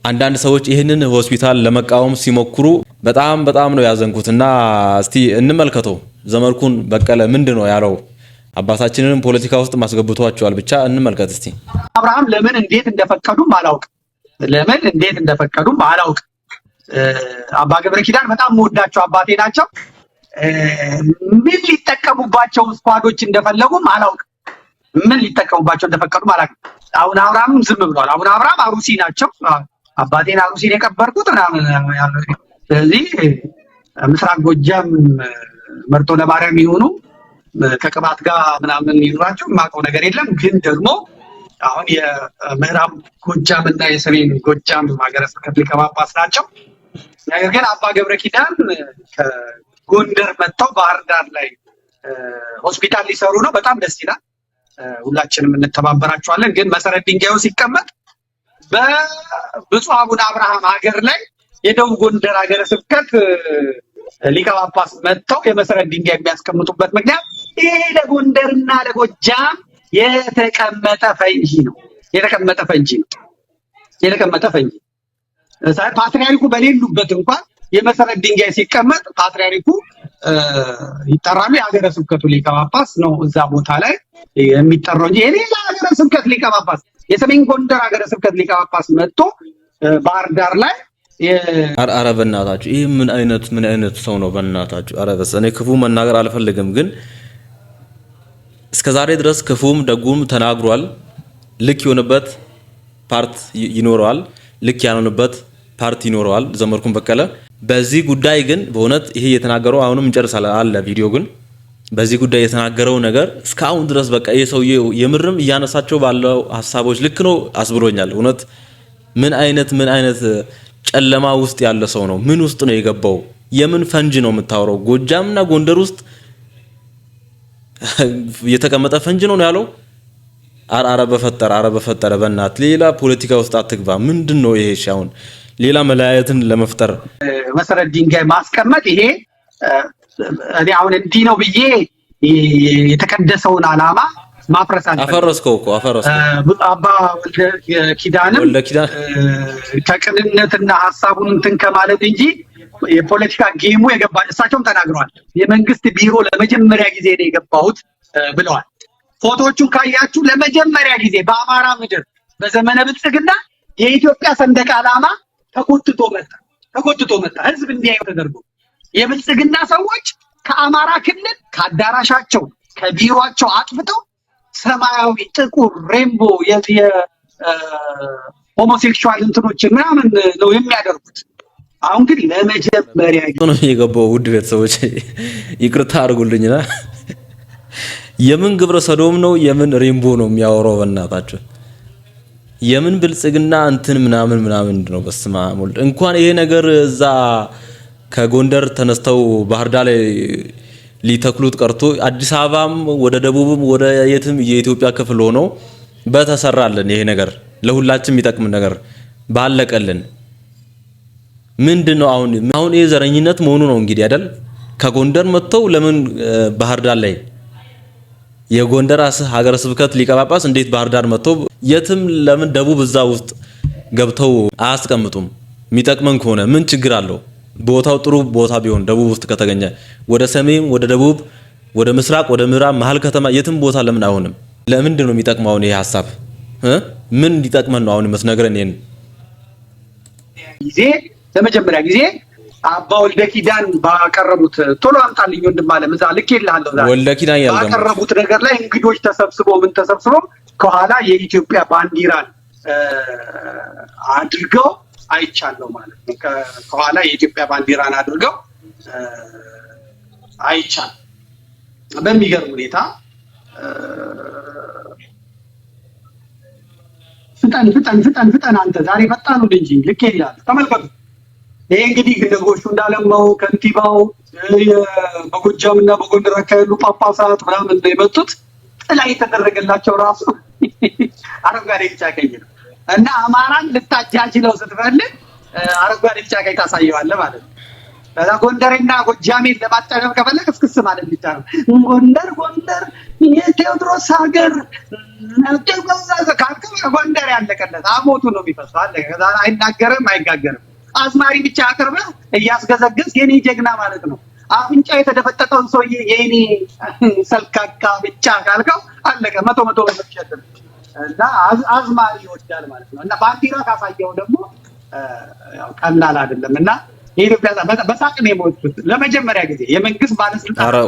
አንዳንድ ሰዎች ይህንን ሆስፒታል ለመቃወም ሲሞክሩ በጣም ነው ያዘንኩትና እስቲ እንመልከተው። ዘመድኩን በቀለ ምንድነው ያለው? አባታችንን ፖለቲካ ውስጥ ማስገብቷቸዋል። ብቻ እንመልከት እስቲ። አብርሃም ለምን እንዴት እንደፈቀዱም አላውቅም። አባ ገብረ ኪዳን በጣም ወዳቸው አባቴ ናቸው። ምን ሊጠቀሙባቸው ስኳዶች እንደፈለጉም አላውቅም። ምን ሊጠቀሙባቸው እንደፈቀዱም አላውቅም። አሁን አብርሃም ዝም ብሏል። አሁን አብርሃም አሩሲ ናቸው። አባቴን አሩሲን የቀበርኩት ምናምን ያለው። ስለዚህ ምስራቅ ጎጃም መርጦ ለማርያም ይሆኑ ከቅባት ጋር ምናምን ይኖራቸው የማውቀው ነገር የለም። ግን ደግሞ አሁን የምዕራብ ጎጃም እና የሰሜን ጎጃም ሀገረ ስብከት ሊቀ ጳጳስ ናቸው። ነገር ግን አባ ገብረ ኪዳን ከጎንደር መጥተው ባህር ዳር ላይ ሆስፒታል ሊሰሩ ነው። በጣም ደስ ይላል። ሁላችንም እንተባበራቸዋለን። ግን መሰረት ድንጋዩ ሲቀመጥ በብፁዕ አቡነ አብርሃም ሀገር ላይ የደቡብ ጎንደር ሀገረ ስብከት ሊቀ ጳጳስ መጥተው የመሰረት ድንጋይ የሚያስቀምጡበት ምክንያት ይሄ ለጎንደርና ለጎጃም የተቀመጠ ፈንጂ ነው። ፓትርያርኩ በሌሉበት እንኳን የመሰረት ድንጋይ ሲቀመጥ ፓትርያርኩ ይጠራሉ። የሀገረ ስብከቱ ሊቀ ጳጳስ ነው እዛ ቦታ ላይ የሚጠራው እንጂ የሌላ ሀገረ ስብከት ሊቀ ጳጳስ የሰሜን ጎንደር ሀገረ ስብከት ሊቀ ጳጳስ መጥቶ ባህር ዳር ላይ አረ በእናታችሁ ይሄ ምን አይነት ሰው ነው? በእናታችሁ አረ በሰኔ ክፉ መናገር አልፈልግም፣ ግን እስከዛሬ ድረስ ክፉም ደጉም ተናግሯል። ልክ የሆነበት ፓርት ይኖረዋል፣ ልክ ያልሆነበት ፓርት ይኖረዋል ዘመድኩን በቀለ። በዚህ ጉዳይ ግን በእውነት ይሄ የተናገረው አሁንም እንጨርሳለን አለ ቪዲዮ ግን በዚህ ጉዳይ የተናገረው ነገር እስካሁን ድረስ በቃ ይሄ ሰውዬው የምርም እያነሳቸው ባለው ሐሳቦች ልክ ነው አስብሎኛል። እውነት ምን አይነት ጨለማ ውስጥ ያለ ሰው ነው? ምን ውስጥ ነው የገባው? የምን ፈንጅ ነው የምታወራው? ጎጃምና ጎንደር ውስጥ የተቀመጠ ፈንጅ ነው ያለው። አረ በፈጠረ በእናት ሌላ ፖለቲካ ውስጥ አትግባ። ምንድነው ይሄ? አሁን ሌላ መለያየትን ለመፍጠር መሰረት ድንጋይ ማስቀመጥ ይሄ እኔ አሁን እንዲህ ነው ብዬ የተቀደሰውን ዓላማ ማፍረስ አለ። አፈረስከው። አባ ወልደ ኪዳን ከቅንነትና ሐሳቡን እንትን ከማለት እንጂ የፖለቲካ ጌሙ የገባ እሳቸውም ተናግረዋል። የመንግስት ቢሮ ለመጀመሪያ ጊዜ ነው የገባሁት ብለዋል። ፎቶዎቹን ካያችሁ ለመጀመሪያ ጊዜ በአማራ ምድር በዘመነ ብልጽግና የኢትዮጵያ ሰንደቅ ዓላማ ተኮትቶ መጣ። ህዝብ እንዲያየው ተደርጎ የብልጽግና ሰዎች ከአማራ ክልል ከአዳራሻቸው ከቢሮአቸው አጥፍተው ሰማያዊ፣ ጥቁር፣ ሬንቦ ሆሞሴክሹዋል እንትኖችን ምናምን ነው የሚያደርጉት። አሁን ግን ለመጀመሪያ ጊዜ ነው የገባው። ውድ ቤተሰቦች ይቅርታ አድርጉልኝና የምን ግብረ ሰዶም ነው የምን ሬንቦ ነው የሚያወራው? በእናታችሁ የምን ብልጽግና እንትን ምናምን ነው። በስመ አብ ወልድ። እንኳን ይሄ ነገር እዛ ከጎንደር ተነስተው ባህር ዳር ላይ ሊተክሉት ቀርቶ አዲስ አበባም ወደ ደቡብም ወደ የትም የኢትዮጵያ ክፍል ሆኖ በተሰራለን ይሄ ነገር ለሁላችንም የሚጠቅም ነገር ባለቀልን። ምንድነው አሁን ይሄ ዘረኝነት መሆኑ ነው እንግዲህ አይደል? ከጎንደር መጥተው ለምን ባህር ዳር ላይ የጎንደር ሀገረ ስብከት ሊቀ ጳጳስ እንዴት ባህር ዳር መጥተው የትም ለምን ደቡብ እዛ ውስጥ ገብተው አያስቀምጡም? የሚጠቅመን ከሆነ ምን ችግር አለው? ቦታው ጥሩ ቦታ ቢሆን ደቡብ ውስጥ ከተገኘ ወደ ሰሜን፣ ወደ ደቡብ፣ ወደ ምስራቅ፣ ወደ ምዕራብ፣ መሀል ከተማ የትም ቦታ ለምን አይሆንም? ለምንድን ነው የሚጠቅመው ይሄ ሐሳብ? ምን እንዲጠቅመን ነው አሁን መስነግረን? ይሄን ጊዜ ለመጀመሪያ ጊዜ አባ ወልደ ኪዳን ባቀረቡት ቶሎ አምጣልኝ ወንድም አለ እዛ ልኬልሃለሁ ዛሬ ወልደ ኪዳን ባቀረቡት ነገር ላይ እንግዶች ተሰብስበው ከኋላ የኢትዮጵያ ባንዲራን አድርገው አይቻለሁ ማለት ነው። ከኋላ የኢትዮጵያ ባንዲራን አድርገው አይቻለሁ። በሚገርም ሁኔታ ፍጠን አንተ ዛሬ ፈጣኑ እንጂ ልኬልሃለሁ። ተመልከቱ። ይሄ እንግዲህ ጎሹ እንዳለማው ከንቲባው በጎጃምና በጎንደር አካባቢ ጳጳሳት ምናምን የመጡት ጥላ የተደረገላቸው ራሱ አረንጓዴ ቢጫ ቀይ ነው እና አማራን ልታጃጅለው ስትፈልግ አረንጓዴ ቢጫ ቀይ ታሳየዋለህ ማለት ነው። ለዛ ጎንደርና ጎጃሜን ለማጣጣም ከፈለክ እስክስ ማለት ብቻ ነው። ጎንደር የቴዎድሮስ ሀገር ጎንደር ያለቀለት አሞቱ ነው የሚፈሰው አለ። ከዛ አይናገርም አይጋገርም። አዝማሪ ብቻ አቅርበህ እያስገዘገዝክ የኔ ጀግና ማለት ነው። አፍንጫ የተደፈጠጠውን ሰውዬ የኔ ሰልካካ ብቻ ካልከው አለቀ። መቶ በመሸጥ እና አዝማሪ ይወዳል ማለት ነው። እና ባንዲራ ካሳየው ደግሞ ያው ቀላል አይደለም። እና የኢትዮጵያ በሳቅ ነው የሞቱት ለመጀመሪያ ጊዜ የመንግስት ባለስልጣናት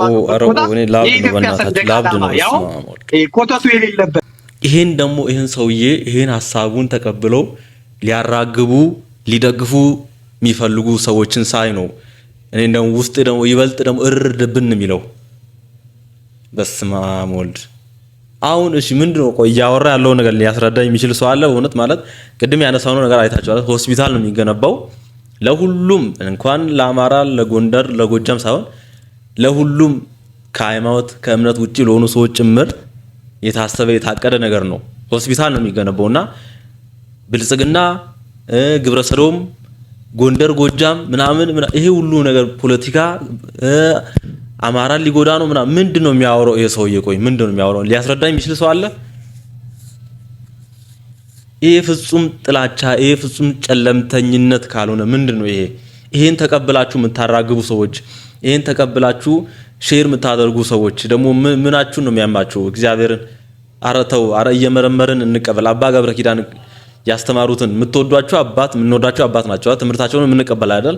የኢትዮጵያ ሰንደቅ ዓላማ ያው ኮተቱ የሌለበት ይሄን ሰውዬ ይሄን ሐሳቡን ተቀብለው ሊያራግቡ ሊደግፉ የሚፈልጉ ሰዎችን ሳይ ነው እኔ እንደው ውስጥ ደግሞ ይበልጥ ደግሞ እርድብን የሚለው። በስመ አብ ወልድ። አሁን እሺ ምንድነው ቆይ እያወራ ያለው ነገር ሊያስረዳ የሚችል ሰው አለ? እውነት ማለት ቅድም ያነሳው ነገር አይታችኋል። ሆስፒታል ነው የሚገነባው ለሁሉም እንኳን ለአማራ፣ ለጎንደር፣ ለጎጃም ሳይሆን ለሁሉም ከሃይማኖት ከእምነት ውጪ ለሆኑ ሰዎች ጭምር የታሰበ የታቀደ ነገር ነው። ሆስፒታል ነው የሚገነባውና ብልጽግና ግብረ ሰዶም ጎንደር ጎጃም ምናምን ይሄ ሁሉ ነገር ፖለቲካ አማራን ሊጎዳ ነው ምናምን ምንድነው የሚያወራው ይሄ ሰውዬ? ቆይ ምንድነው የሚያወራው? ሊያስረዳ የሚችል ሰው አለ? ይሄ ፍጹም ጥላቻ ይሄ ፍጹም ጨለምተኝነት ካልሆነ ምንድነው ይሄ? ይሄን ተቀበላችሁ የምታራግቡ ሰዎች፣ ይሄን ተቀበላችሁ ሼር የምታደርጉ ሰዎች ደግሞ ምናችሁን ነው የሚያማችሁ? እግዚአብሔርን አረተው አረ እየመረመርን እንቀበል። አባ ገብረ ኪዳን ያስተማሩትን የምትወዷቸው አባት የምንወዳቸው አባት ናቸው። ትምህርታቸውን የምንቀበል አይደል?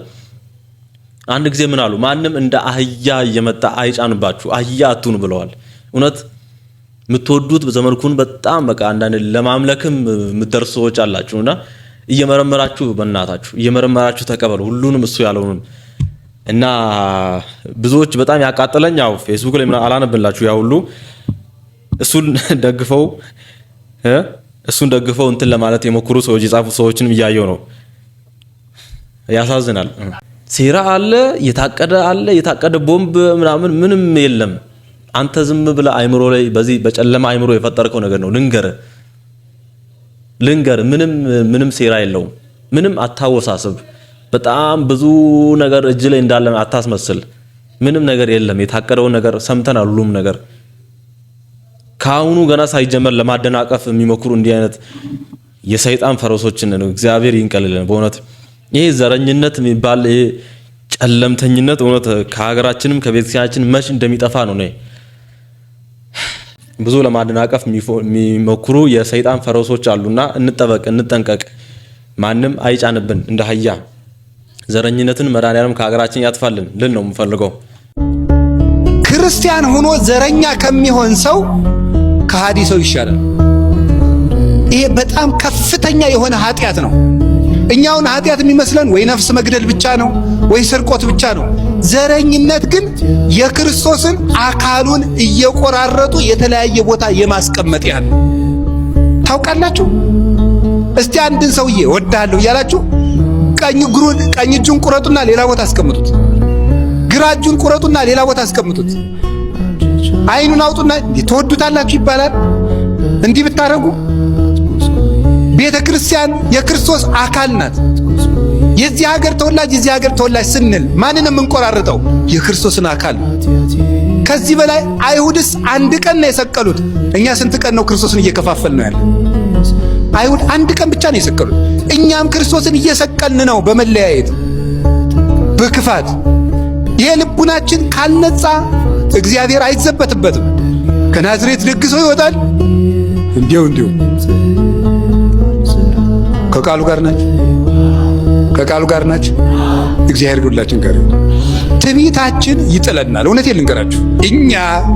አንድ ጊዜ ምን አሉ? ማንም እንደ አህያ እየመጣ አይጫንባችሁ፣ አህያ አትሁኑ ብለዋል። እውነት የምትወዱት ዘመድኩን በጣም በቃ አንዳንድ ለማምለክም የምትደርሱ ሰዎች አላችሁና እየመረመራችሁ በእናታችሁ እየመረመራችሁ ተቀበሉ ሁሉንም እሱ ያለውን እና ብዙዎች በጣም ያቃጠለኝ ያው ፌስቡክ ላይ ምን አላነብላችሁ ያ ሁሉ እሱን ደግፈው እንትን ለማለት የሞክሩ ሰዎች የጻፉ ሰዎችንም እያየው ነው። ያሳዝናል። ሴራ አለ፣ የታቀደ ቦምብ ምናምን ምንም የለም። አንተ ዝም ብለህ አይምሮ ላይ በዚህ በጨለማ አይምሮ የፈጠርከው ነገር ነው። ልንገር ምንም ሴራ የለውም። ምንም አታወሳስብ። በጣም ብዙ ነገር እጅ ላይ እንዳለ አታስመስል። ምንም ነገር የለም። የታቀደው ነገር ሰምተናል። ሁሉም ነገር ካሁኑ ገና ሳይጀመር ለማደናቀፍ የሚሞክሩ እንዲህ አይነት የሰይጣን ፈረሶችን ነው እግዚአብሔር ይንቀልልን። በእውነት ይሄ ዘረኝነት የሚባል ይሄ ጨለምተኝነት እውነት ከሀገራችንም ከቤተክርስቲያናችን መች እንደሚጠፋ ነው። ብዙ ለማደናቀፍ የሚሞክሩ የሰይጣን ፈረሶች አሉና እንጠንቀቅ። ማንም አይጫንብን እንደ አህያ። ዘረኝነትን መድኃኒዓለም ከሀገራችን ያጥፋልን ልን ነው የምፈልገው። ክርስቲያን ሆኖ ዘረኛ ከሚሆን ሰው ከሃዲ ሰው ይሻላል። ይሄ በጣም ከፍተኛ የሆነ ኃጢአት ነው። እኛውን ኃጢአት የሚመስለን ወይ ነፍስ መግደል ብቻ ነው ወይ ስርቆት ብቻ ነው። ዘረኝነት ግን የክርስቶስን አካሉን እየቆራረጡ የተለያየ ቦታ የማስቀመጥ ያህል ታውቃላችሁ። እስቲ አንድን ሰውዬ ወዳለሁ እያላችሁ ቀኝ እጁን ቁረጡና ሌላ ቦታ አስቀምጡት። ግራ እጁን ቁረጡና ሌላ ቦታ አስቀምጡት። አይኑን አውጡና ተወዱታላችሁ ይባላል። እንዲህ ብታረጉ ቤተ ክርስቲያን የክርስቶስ አካል ናት። የዚህ ሀገር ተወላጅ ስንል ማንን የምንቆራርጠው? የክርስቶስን አካል። ከዚህ በላይ አይሁድስ አንድ ቀን ነው የሰቀሉት። እኛ ስንት ቀን ነው ክርስቶስን እየከፋፈል ነው ያለ? አይሁድ አንድ ቀን ብቻ ነው የሰቀሉት። እኛም ክርስቶስን እየሰቀልን ነው በመለያየት በክፋት። ይሄ ልቡናችን ካልነጻ እግዚአብሔር አይዘበትበትም። ከናዝሬት ደግሰው ይወጣል። እንዲሁ ከቃሉ ጋር ናቸው። እግዚአብሔር ሁላችን ጋር ይሁን። ትዕቢታችን ይጥለናል። እውነቴን ልንገራችሁ፣ እኛ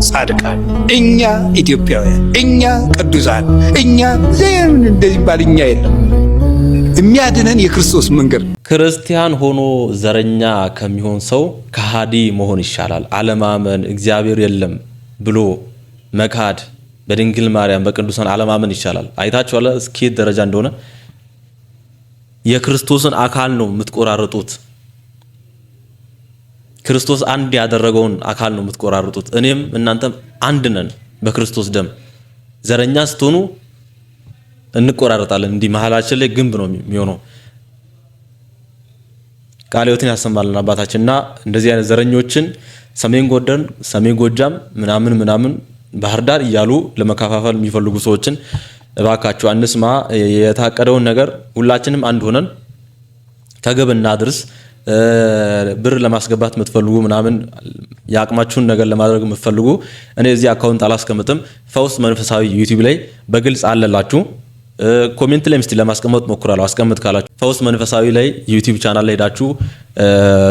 ጻድቃን፣ እኛ ኢትዮጵያውያን፣ እኛ ቅዱሳን፣ እኛ ለምን እንደዚህ ባል እኛ የለም። የሚያድነን የክርስቶስ መንገድ። ክርስቲያን ሆኖ ዘረኛ ከሚሆን ሰው ከሃዲ መሆን ይሻላል። አለማመን፣ እግዚአብሔር የለም ብሎ መካድ፣ በድንግል ማርያም በቅዱሳን አለማመን ይሻላል። አይታችኋል እስኪት ደረጃ እንደሆነ። የክርስቶስን አካል ነው የምትቆራርጡት። ክርስቶስ አንድ ያደረገውን አካል ነው የምትቆራርጡት። እኔም እናንተም አንድ ነን በክርስቶስ ደም። ዘረኛ ስትሆኑ እንቆራረጣለን። እንዲህ መሐላችን ላይ ግንብ ነው የሚሆነው። ቃለ ሕይወትን ያሰማልን አባታችንና እንደዚህ አይነት ዘረኞችን ሰሜን ጎጃም ምናምን ባህር ዳር እያሉ ለመከፋፈል የሚፈልጉ ሰዎችን እባካችሁ አንስማ። የታቀደውን ነገር ሁላችንም አንድ ሆነን ከግብ እናድርስ። ብር ለማስገባት የምትፈልጉ ምናምን ያቅማችሁን ነገር ለማድረግ የምትፈልጉ እኔ እዚህ አካውንት አላስቀምጥም። ፈውስ መንፈሳዊ ዩቲዩብ ላይ በግልጽ አለላችሁ። ኮሜንት ላይ ምስቲ ለማስቀመጥ ሞክራለሁ። አስቀምጥ ካላችሁ ፈውስ መንፈሳዊ ላይ ዩቲዩብ ቻናል ላይ ሄዳችሁ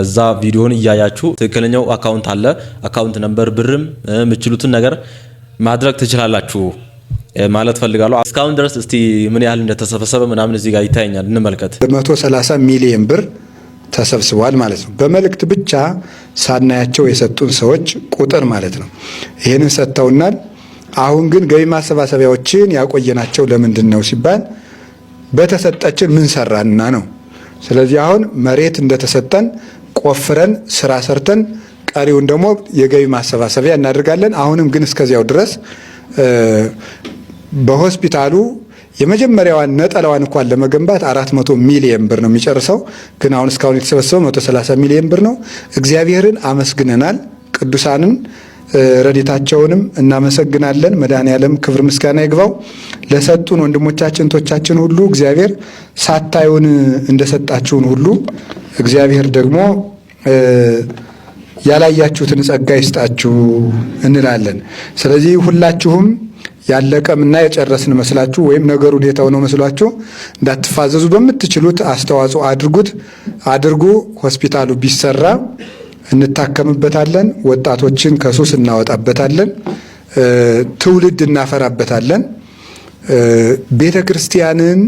እዛ ቪዲዮን እያያችሁ ትክክለኛው አካውንት አለ። አካውንት ነምበር ብርም የምትችሉትን ነገር ማድረግ ትችላላችሁ ማለት ፈልጋለሁ። እስካሁን ድረስ እስቲ ምን ያህል እንደተሰበሰበ ምናምን እዚህ ጋር ይታየኛል፣ እንመልከት። 130 ሚሊዮን ብር ተሰብስቧል ማለት ነው። በመልእክት ብቻ ሳናያቸው የሰጡን ሰዎች ቁጥር ማለት ነው። ይሄንን ሰጥተውናል። አሁን ግን ገቢ ማሰባሰቢያዎችን ያቆየናቸው ለምንድን ነው ሲባል በተሰጠችን ምን ሰራንና ነው። ስለዚህ አሁን መሬት እንደተሰጠን ቆፍረን ስራ ሰርተን ቀሪውን ደግሞ የገቢ ማሰባሰቢያ እናደርጋለን። አሁንም ግን እስከዚያው ድረስ በሆስፒታሉ የመጀመሪያዋን ነጠላዋን እንኳን ለመገንባት 400 ሚሊዮን ብር ነው የሚጨርሰው። ግን አሁን እስካሁን የተሰበሰበው 130 ሚሊዮን ብር ነው። እግዚአብሔርን አመስግነናል። ቅዱሳንን ረድኤታቸውንም እናመሰግናለን። መድኃኔዓለም ክብር ምስጋና ይግባው። ለሰጡን ወንድሞቻችን እህቶቻችን ሁሉ እግዚአብሔር ሳታዩን እንደሰጣችሁን ሁሉ እግዚአብሔር ደግሞ ያላያችሁትን ጸጋ ይስጣችሁ እንላለን። ስለዚህ ሁላችሁም ያለቀምና የጨረስን መስላችሁ ወይም ነገሩ ሁኔታው ነው መስሏችሁ እንዳትፋዘዙ፣ በምትችሉት አስተዋጽኦ አድርጉ። ሆስፒታሉ ቢሰራ እንታከምበታለን፣ ወጣቶችን ከሱስ እናወጣበታለን፣ ትውልድ እናፈራበታለን። ቤተ ክርስቲያንን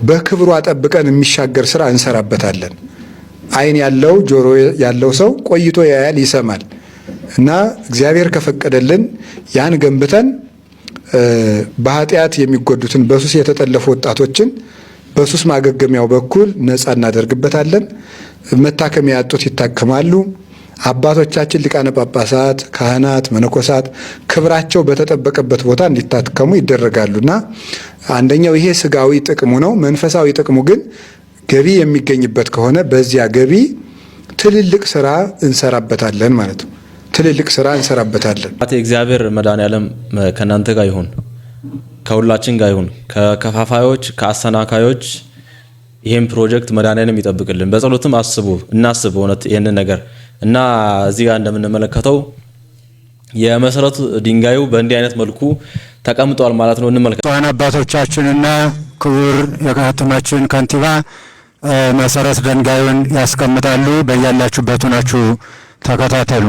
በክብሯ ጠብቀን የሚሻገር ስራ እንሰራበታለን። ዓይን ያለው ጆሮ ያለው ሰው ቆይቶ ያያል፣ ይሰማል። እና እግዚአብሔር ከፈቀደልን ያን ገንብተን በኃጢአት የሚጎዱትን በሱስ የተጠለፉ ወጣቶችን በሱስ ማገገሚያው በኩል ነፃ እናደርግበታለን። መታከሚያ ያጡት ይታከማሉ። አባቶቻችን ሊቃነ ጳጳሳት፣ ካህናት፣ መነኮሳት ክብራቸው በተጠበቀበት ቦታ እንዲታከሙ ይደረጋሉና አንደኛው ይሄ ስጋዊ ጥቅሙ ነው። መንፈሳዊ ጥቅሙ ግን ገቢ የሚገኝበት ከሆነ በዚያ ገቢ ትልልቅ ስራ እንሰራበታለን ማለት ነው። ትልልቅ ስራ እንሰራበታለን። እግዚአብሔር መድኃኔዓለም ከእናንተ ጋር ይሁን፣ ከሁላችን ጋር ይሁን። ከከፋፋዮች ከአሰናካዮች ይሄን ፕሮጀክት መድኃኔዓለም ይጠብቅልን። በጸሎትም እናስብ እውነት ይሄንን ነገር እና እዚህ ጋር እንደምንመለከተው የመሰረቱ ድንጋዩ በእንዲህ አይነት መልኩ ተቀምጧል ማለት ነው። እንመልከት። ዋና አባቶቻችንና ክቡር የከተማችን ከንቲባ መሰረት ድንጋዩን ያስቀምጣሉ። በያላችሁበት ሆናችሁ ተከታተሉ።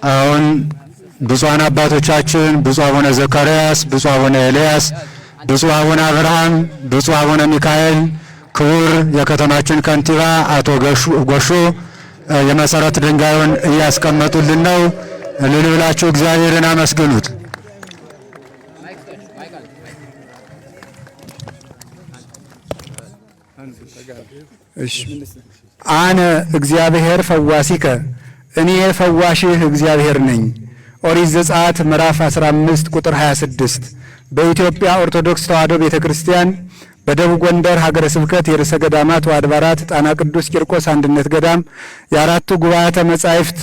አሁን ብፁዓን አባቶቻችን ብፁዕ አቡነ ዘካርያስ፣ ብፁዕ አቡነ ኤልያስ፣ ብፁዕ አቡነ አብርሃም፣ ብፁዕ አቡነ ሚካኤል፣ ክቡር የከተማችን ከንቲባ አቶ ጎሹ የመሰረት ድንጋዩን እያስቀመጡልን ነው። እልል ብላችሁ እግዚአብሔርን አመስግኑት። አነ እግዚአብሔር ፈዋሲከ እኔ ፈዋሽህ እግዚአብሔር ነኝ። ኦሪት ዘጸአት ምዕራፍ 15 ቁጥር 26። በኢትዮጵያ ኦርቶዶክስ ተዋሕዶ ቤተክርስቲያን በደቡብ ጎንደር ሀገረ ስብከት የርዕሰ ገዳማት ወአድባራት ጣና ቅዱስ ቂርቆስ አንድነት ገዳም የአራቱ ጉባኤያተ መጻሕፍት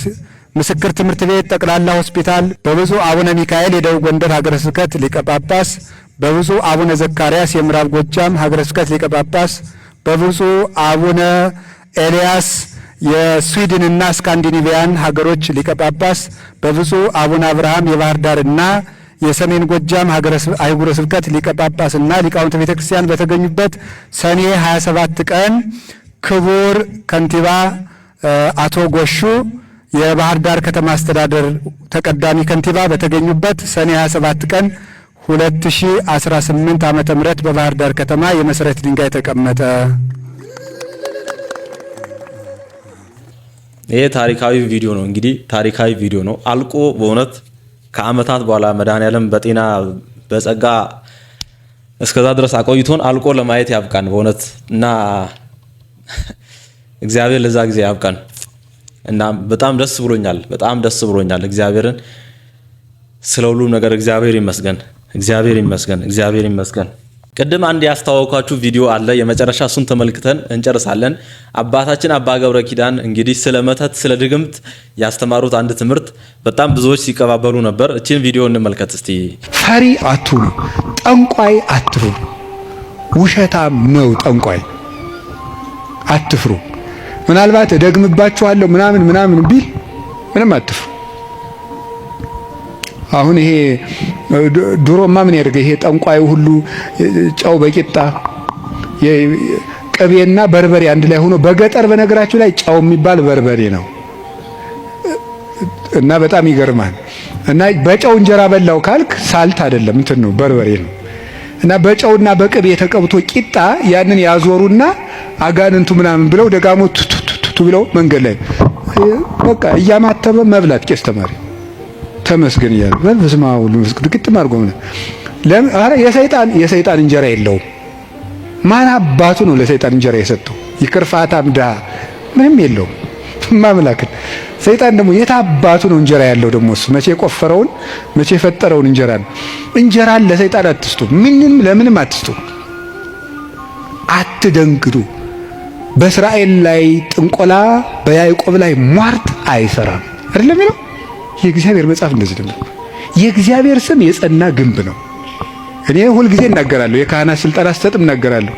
ምስክር ትምህርት ቤት ጠቅላላ ሆስፒታል በብፁዕ አቡነ ሚካኤል የደቡብ ጎንደር ሀገረ ስብከት ሊቀ ጳጳስ፣ በብፁዕ አቡነ ዘካርያስ የምዕራብ ጎጃም ሀገረ ስብከት ሊቀ ጳጳስ፣ በብፁዕ አቡነ ኤልያስ የስዊድንና ስካንዲኔቪያን ሀገሮች ሊቀ ጳጳስ፣ በብፁዕ አቡነ አብርሃም የባህር ዳርና የሰሜን ጎጃም አህጉረ ስብከት ሊቀ ጳጳስና ሊቃውንተ ቤተ ክርስቲያን በተገኙበት ሰኔ 27 ቀን ክቡር ከንቲባ አቶ ጎሹ የባህር ዳር ከተማ አስተዳደር ተቀዳሚ ከንቲባ በተገኙበት ሰኔ 27 ቀን 2018 ዓመተ ምህረት በባህር ዳር ከተማ የመሰረት ድንጋይ ተቀመጠ። ይሄ ታሪካዊ ቪዲዮ ነው። እንግዲህ ታሪካዊ ቪዲዮ ነው። አልቆ በእውነት ከአመታት በኋላ መድኃኔዓለም በጤና በጸጋ እስከዛ ድረስ አቆይቶን አልቆ ለማየት ያብቃን በእውነት እና እግዚአብሔር ለዛ ጊዜ ያብቃን እና በጣም ደስ ብሎኛል። በጣም ደስ ብሎኛል። እግዚአብሔርን ስለ ሁሉም ነገር እግዚአብሔር ይመስገን። እግዚአብሔር ይመስገን። እግዚአብሔር ይመስገን። ቅድም አንድ ያስተዋወቃችሁ ቪዲዮ አለ። የመጨረሻ እሱን ተመልክተን እንጨርሳለን። አባታችን አባ ገብረ ኪዳን እንግዲህ ስለ መተት ስለ ድግምት ያስተማሩት አንድ ትምህርት በጣም ብዙዎች ሲቀባበሉ ነበር። እቺን ቪዲዮ እንመልከት እስቲ። ፈሪ አትሁኑ፣ ጠንቋይ አትፍሩ። ውሸታም ነው ጠንቋይ፣ አትፍሩ። ምናልባት እደግምባችኋለሁ ምናምን ቢል ምንም አትፍሩ። አሁን ይሄ ድሮማ ምን ያደርገ ይሄ ጠንቋዩ ሁሉ ጨው በቂጣ ቅቤና በርበሬ አንድ ላይ ሆኖ በገጠር በነገራችሁ ላይ ጨው የሚባል በርበሬ ነው እና በጣም ይገርማል። እና በጨው እንጀራ በላው ካልክ ሳልት አይደለም እንትን ነው በርበሬ ነው። እና በጨውና በቅቤ ተቀብቶ ቂጣ ያንን ያዞሩና አጋንንቱ ምናምን ብለው ደጋሞት ቱቱቱ ብለው መንገድ ላይ በቃ እያማተበ መብላት ቄስ ተማሪ ተመስገን ይላል። በስመ አብ ወወልድ ወመንፈስ ቅዱስ ግጥም አድርጎ ለምን አረ የሰይጣን እንጀራ የለውም። ማን አባቱ ነው ለሰይጣን እንጀራ የሰጠው? ይክርፋታም ድሃ ምንም የለውም። ማምላክን ሰይጣን ደግሞ የት አባቱ ነው እንጀራ ያለው? ደግሞ እሱ መቼ የቆፈረውን መቼ የፈጠረውን እንጀራ ነው። እንጀራን ለሰይጣን አትስጡ። ምንም ለምንም አትስጡ። አትደንግጡ። በእስራኤል ላይ ጥንቆላ በያዕቆብ ላይ ሟርት አይሰራም አይደለም ይለው የእግዚአብሔር መጽሐፍ እንደዚህ ነው። የእግዚአብሔር ስም የጸና ግንብ ነው። እኔ ሁል ጊዜ እናገራለሁ፣ የካህናት ስልጣን አሰጥም እናገራለሁ።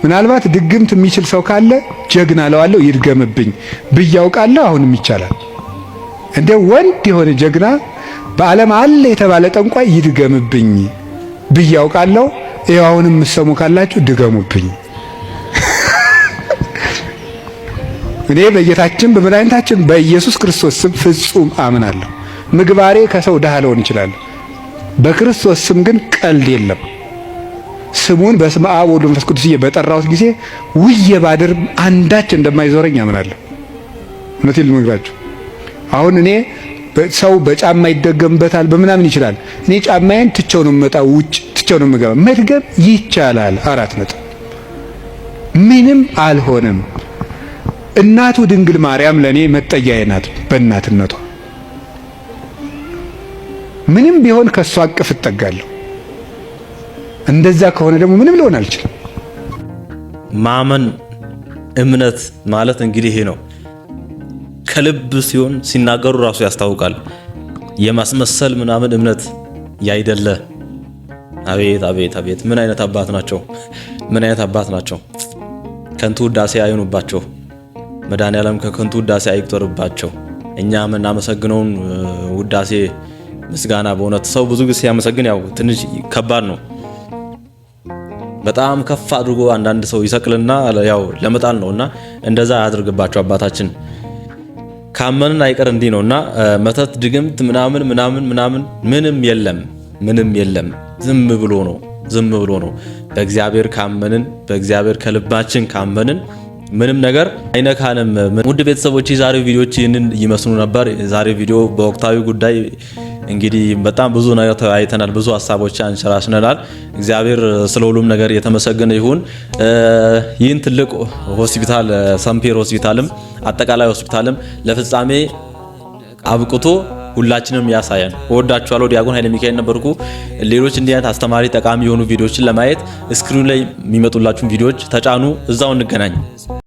ምናልባት ድግምት የሚችል ሰው ካለ ጀግና ለዋለሁ ይድገምብኝ ብያውቃለሁ። አሁንም ይቻላል። እንደ ወንድ የሆነ ጀግና በዓለም አለ የተባለ ጠንቋይ ይድገምብኝ ብያውቃለሁ። ይኸው አሁንም የምትሰሙ ካላችሁ ድገሙብኝ። እኔ በጌታችን በመድኃኒታችን በኢየሱስ ክርስቶስ ስም ፍጹም አምናለሁ። ምግባሬ ከሰው ድሃ ልሆን ይችላል። በክርስቶስ ስም ግን ቀልድ የለም። ስሙን በስመ አብ ወወልድ ወመንፈስ ቅዱስ በጠራሁት ጊዜ ውዬ ባድር አንዳች እንደማይዞረኝ አምናለሁ። እውነቴን ልነግራችሁ። አሁን እኔ ሰው በጫማ ይደገምበታል በምናምን ይችላል። እኔ ጫማዬን ትቼው ነው የምመጣው፣ ውጭ ትቼው ነው የምገባ። መድገም ይቻላል። 4 ነጥብ። ምንም አልሆነም። እናቱ ድንግል ማርያም ለኔ መጠጊያዬ ናት። በእናትነቷ ምንም ቢሆን ከሷ አቅፍ እጠጋለሁ። እንደዛ ከሆነ ደግሞ ምንም ሊሆን አልችልም። ማመን እምነት ማለት እንግዲህ ይሄ ነው። ከልብ ሲሆን ሲናገሩ ራሱ ያስታውቃል። የማስመሰል ምናምን እምነት ያይደለ። አቤት አቤት አቤት! ምን አይነት አባት ናቸው! ምን አይነት አባት ናቸው! ከንቱ ውዳሴ አይኑባቸው። መድኃኔዓለም ከከንቱ ውዳሴ አይቅጠርባቸው። እኛ የምናመሰግነውን ውዳሴ ምስጋና በእውነት ሰው ብዙ ጊዜ ሲያመሰግን ያው ትንሽ ከባድ ነው። በጣም ከፍ አድርጎ አንዳንድ ሰው ይሰቅልና ያው ለመጣል ነውና እንደዛ ያድርግባቸው አባታችን። ካመንን አይቀር እንዲህ ነውና መተት ድግምት ምናምን ምንም የለም። ዝም ብሎ ነው። በእግዚአብሔር ካመንን በእግዚአብሔር ከልባችን ካመንን ምንም ነገር አይነካንም። ውድ ቤተሰቦች የዛሬው ቪዲዮዎች ይህንን ይመስሉ ነበር። የዛሬው ቪዲዮ በወቅታዊ ጉዳይ እንግዲህ በጣም ብዙ ነገር አይተናል፣ ብዙ ሀሳቦች አንሸራሽነናል። እግዚአብሔር ስለ ሁሉም ነገር የተመሰገነ ይሁን። ይህን ትልቅ ሆስፒታል ሰምፔር ሆስፒታልም አጠቃላይ ሆስፒታልም ለፍጻሜ አብቅቶ ሁላችንም ያሳየን። እወዳችኋለሁ። ዲያቆን ኃይለ ሚካኤል ነበርኩ። ሌሎች እንዲህ አይነት አስተማሪ ጠቃሚ የሆኑ ቪዲዮዎችን ለማየት ስክሪኑ ላይ የሚመጡላችሁን ቪዲዮዎች ተጫኑ። እዛው እንገናኝ።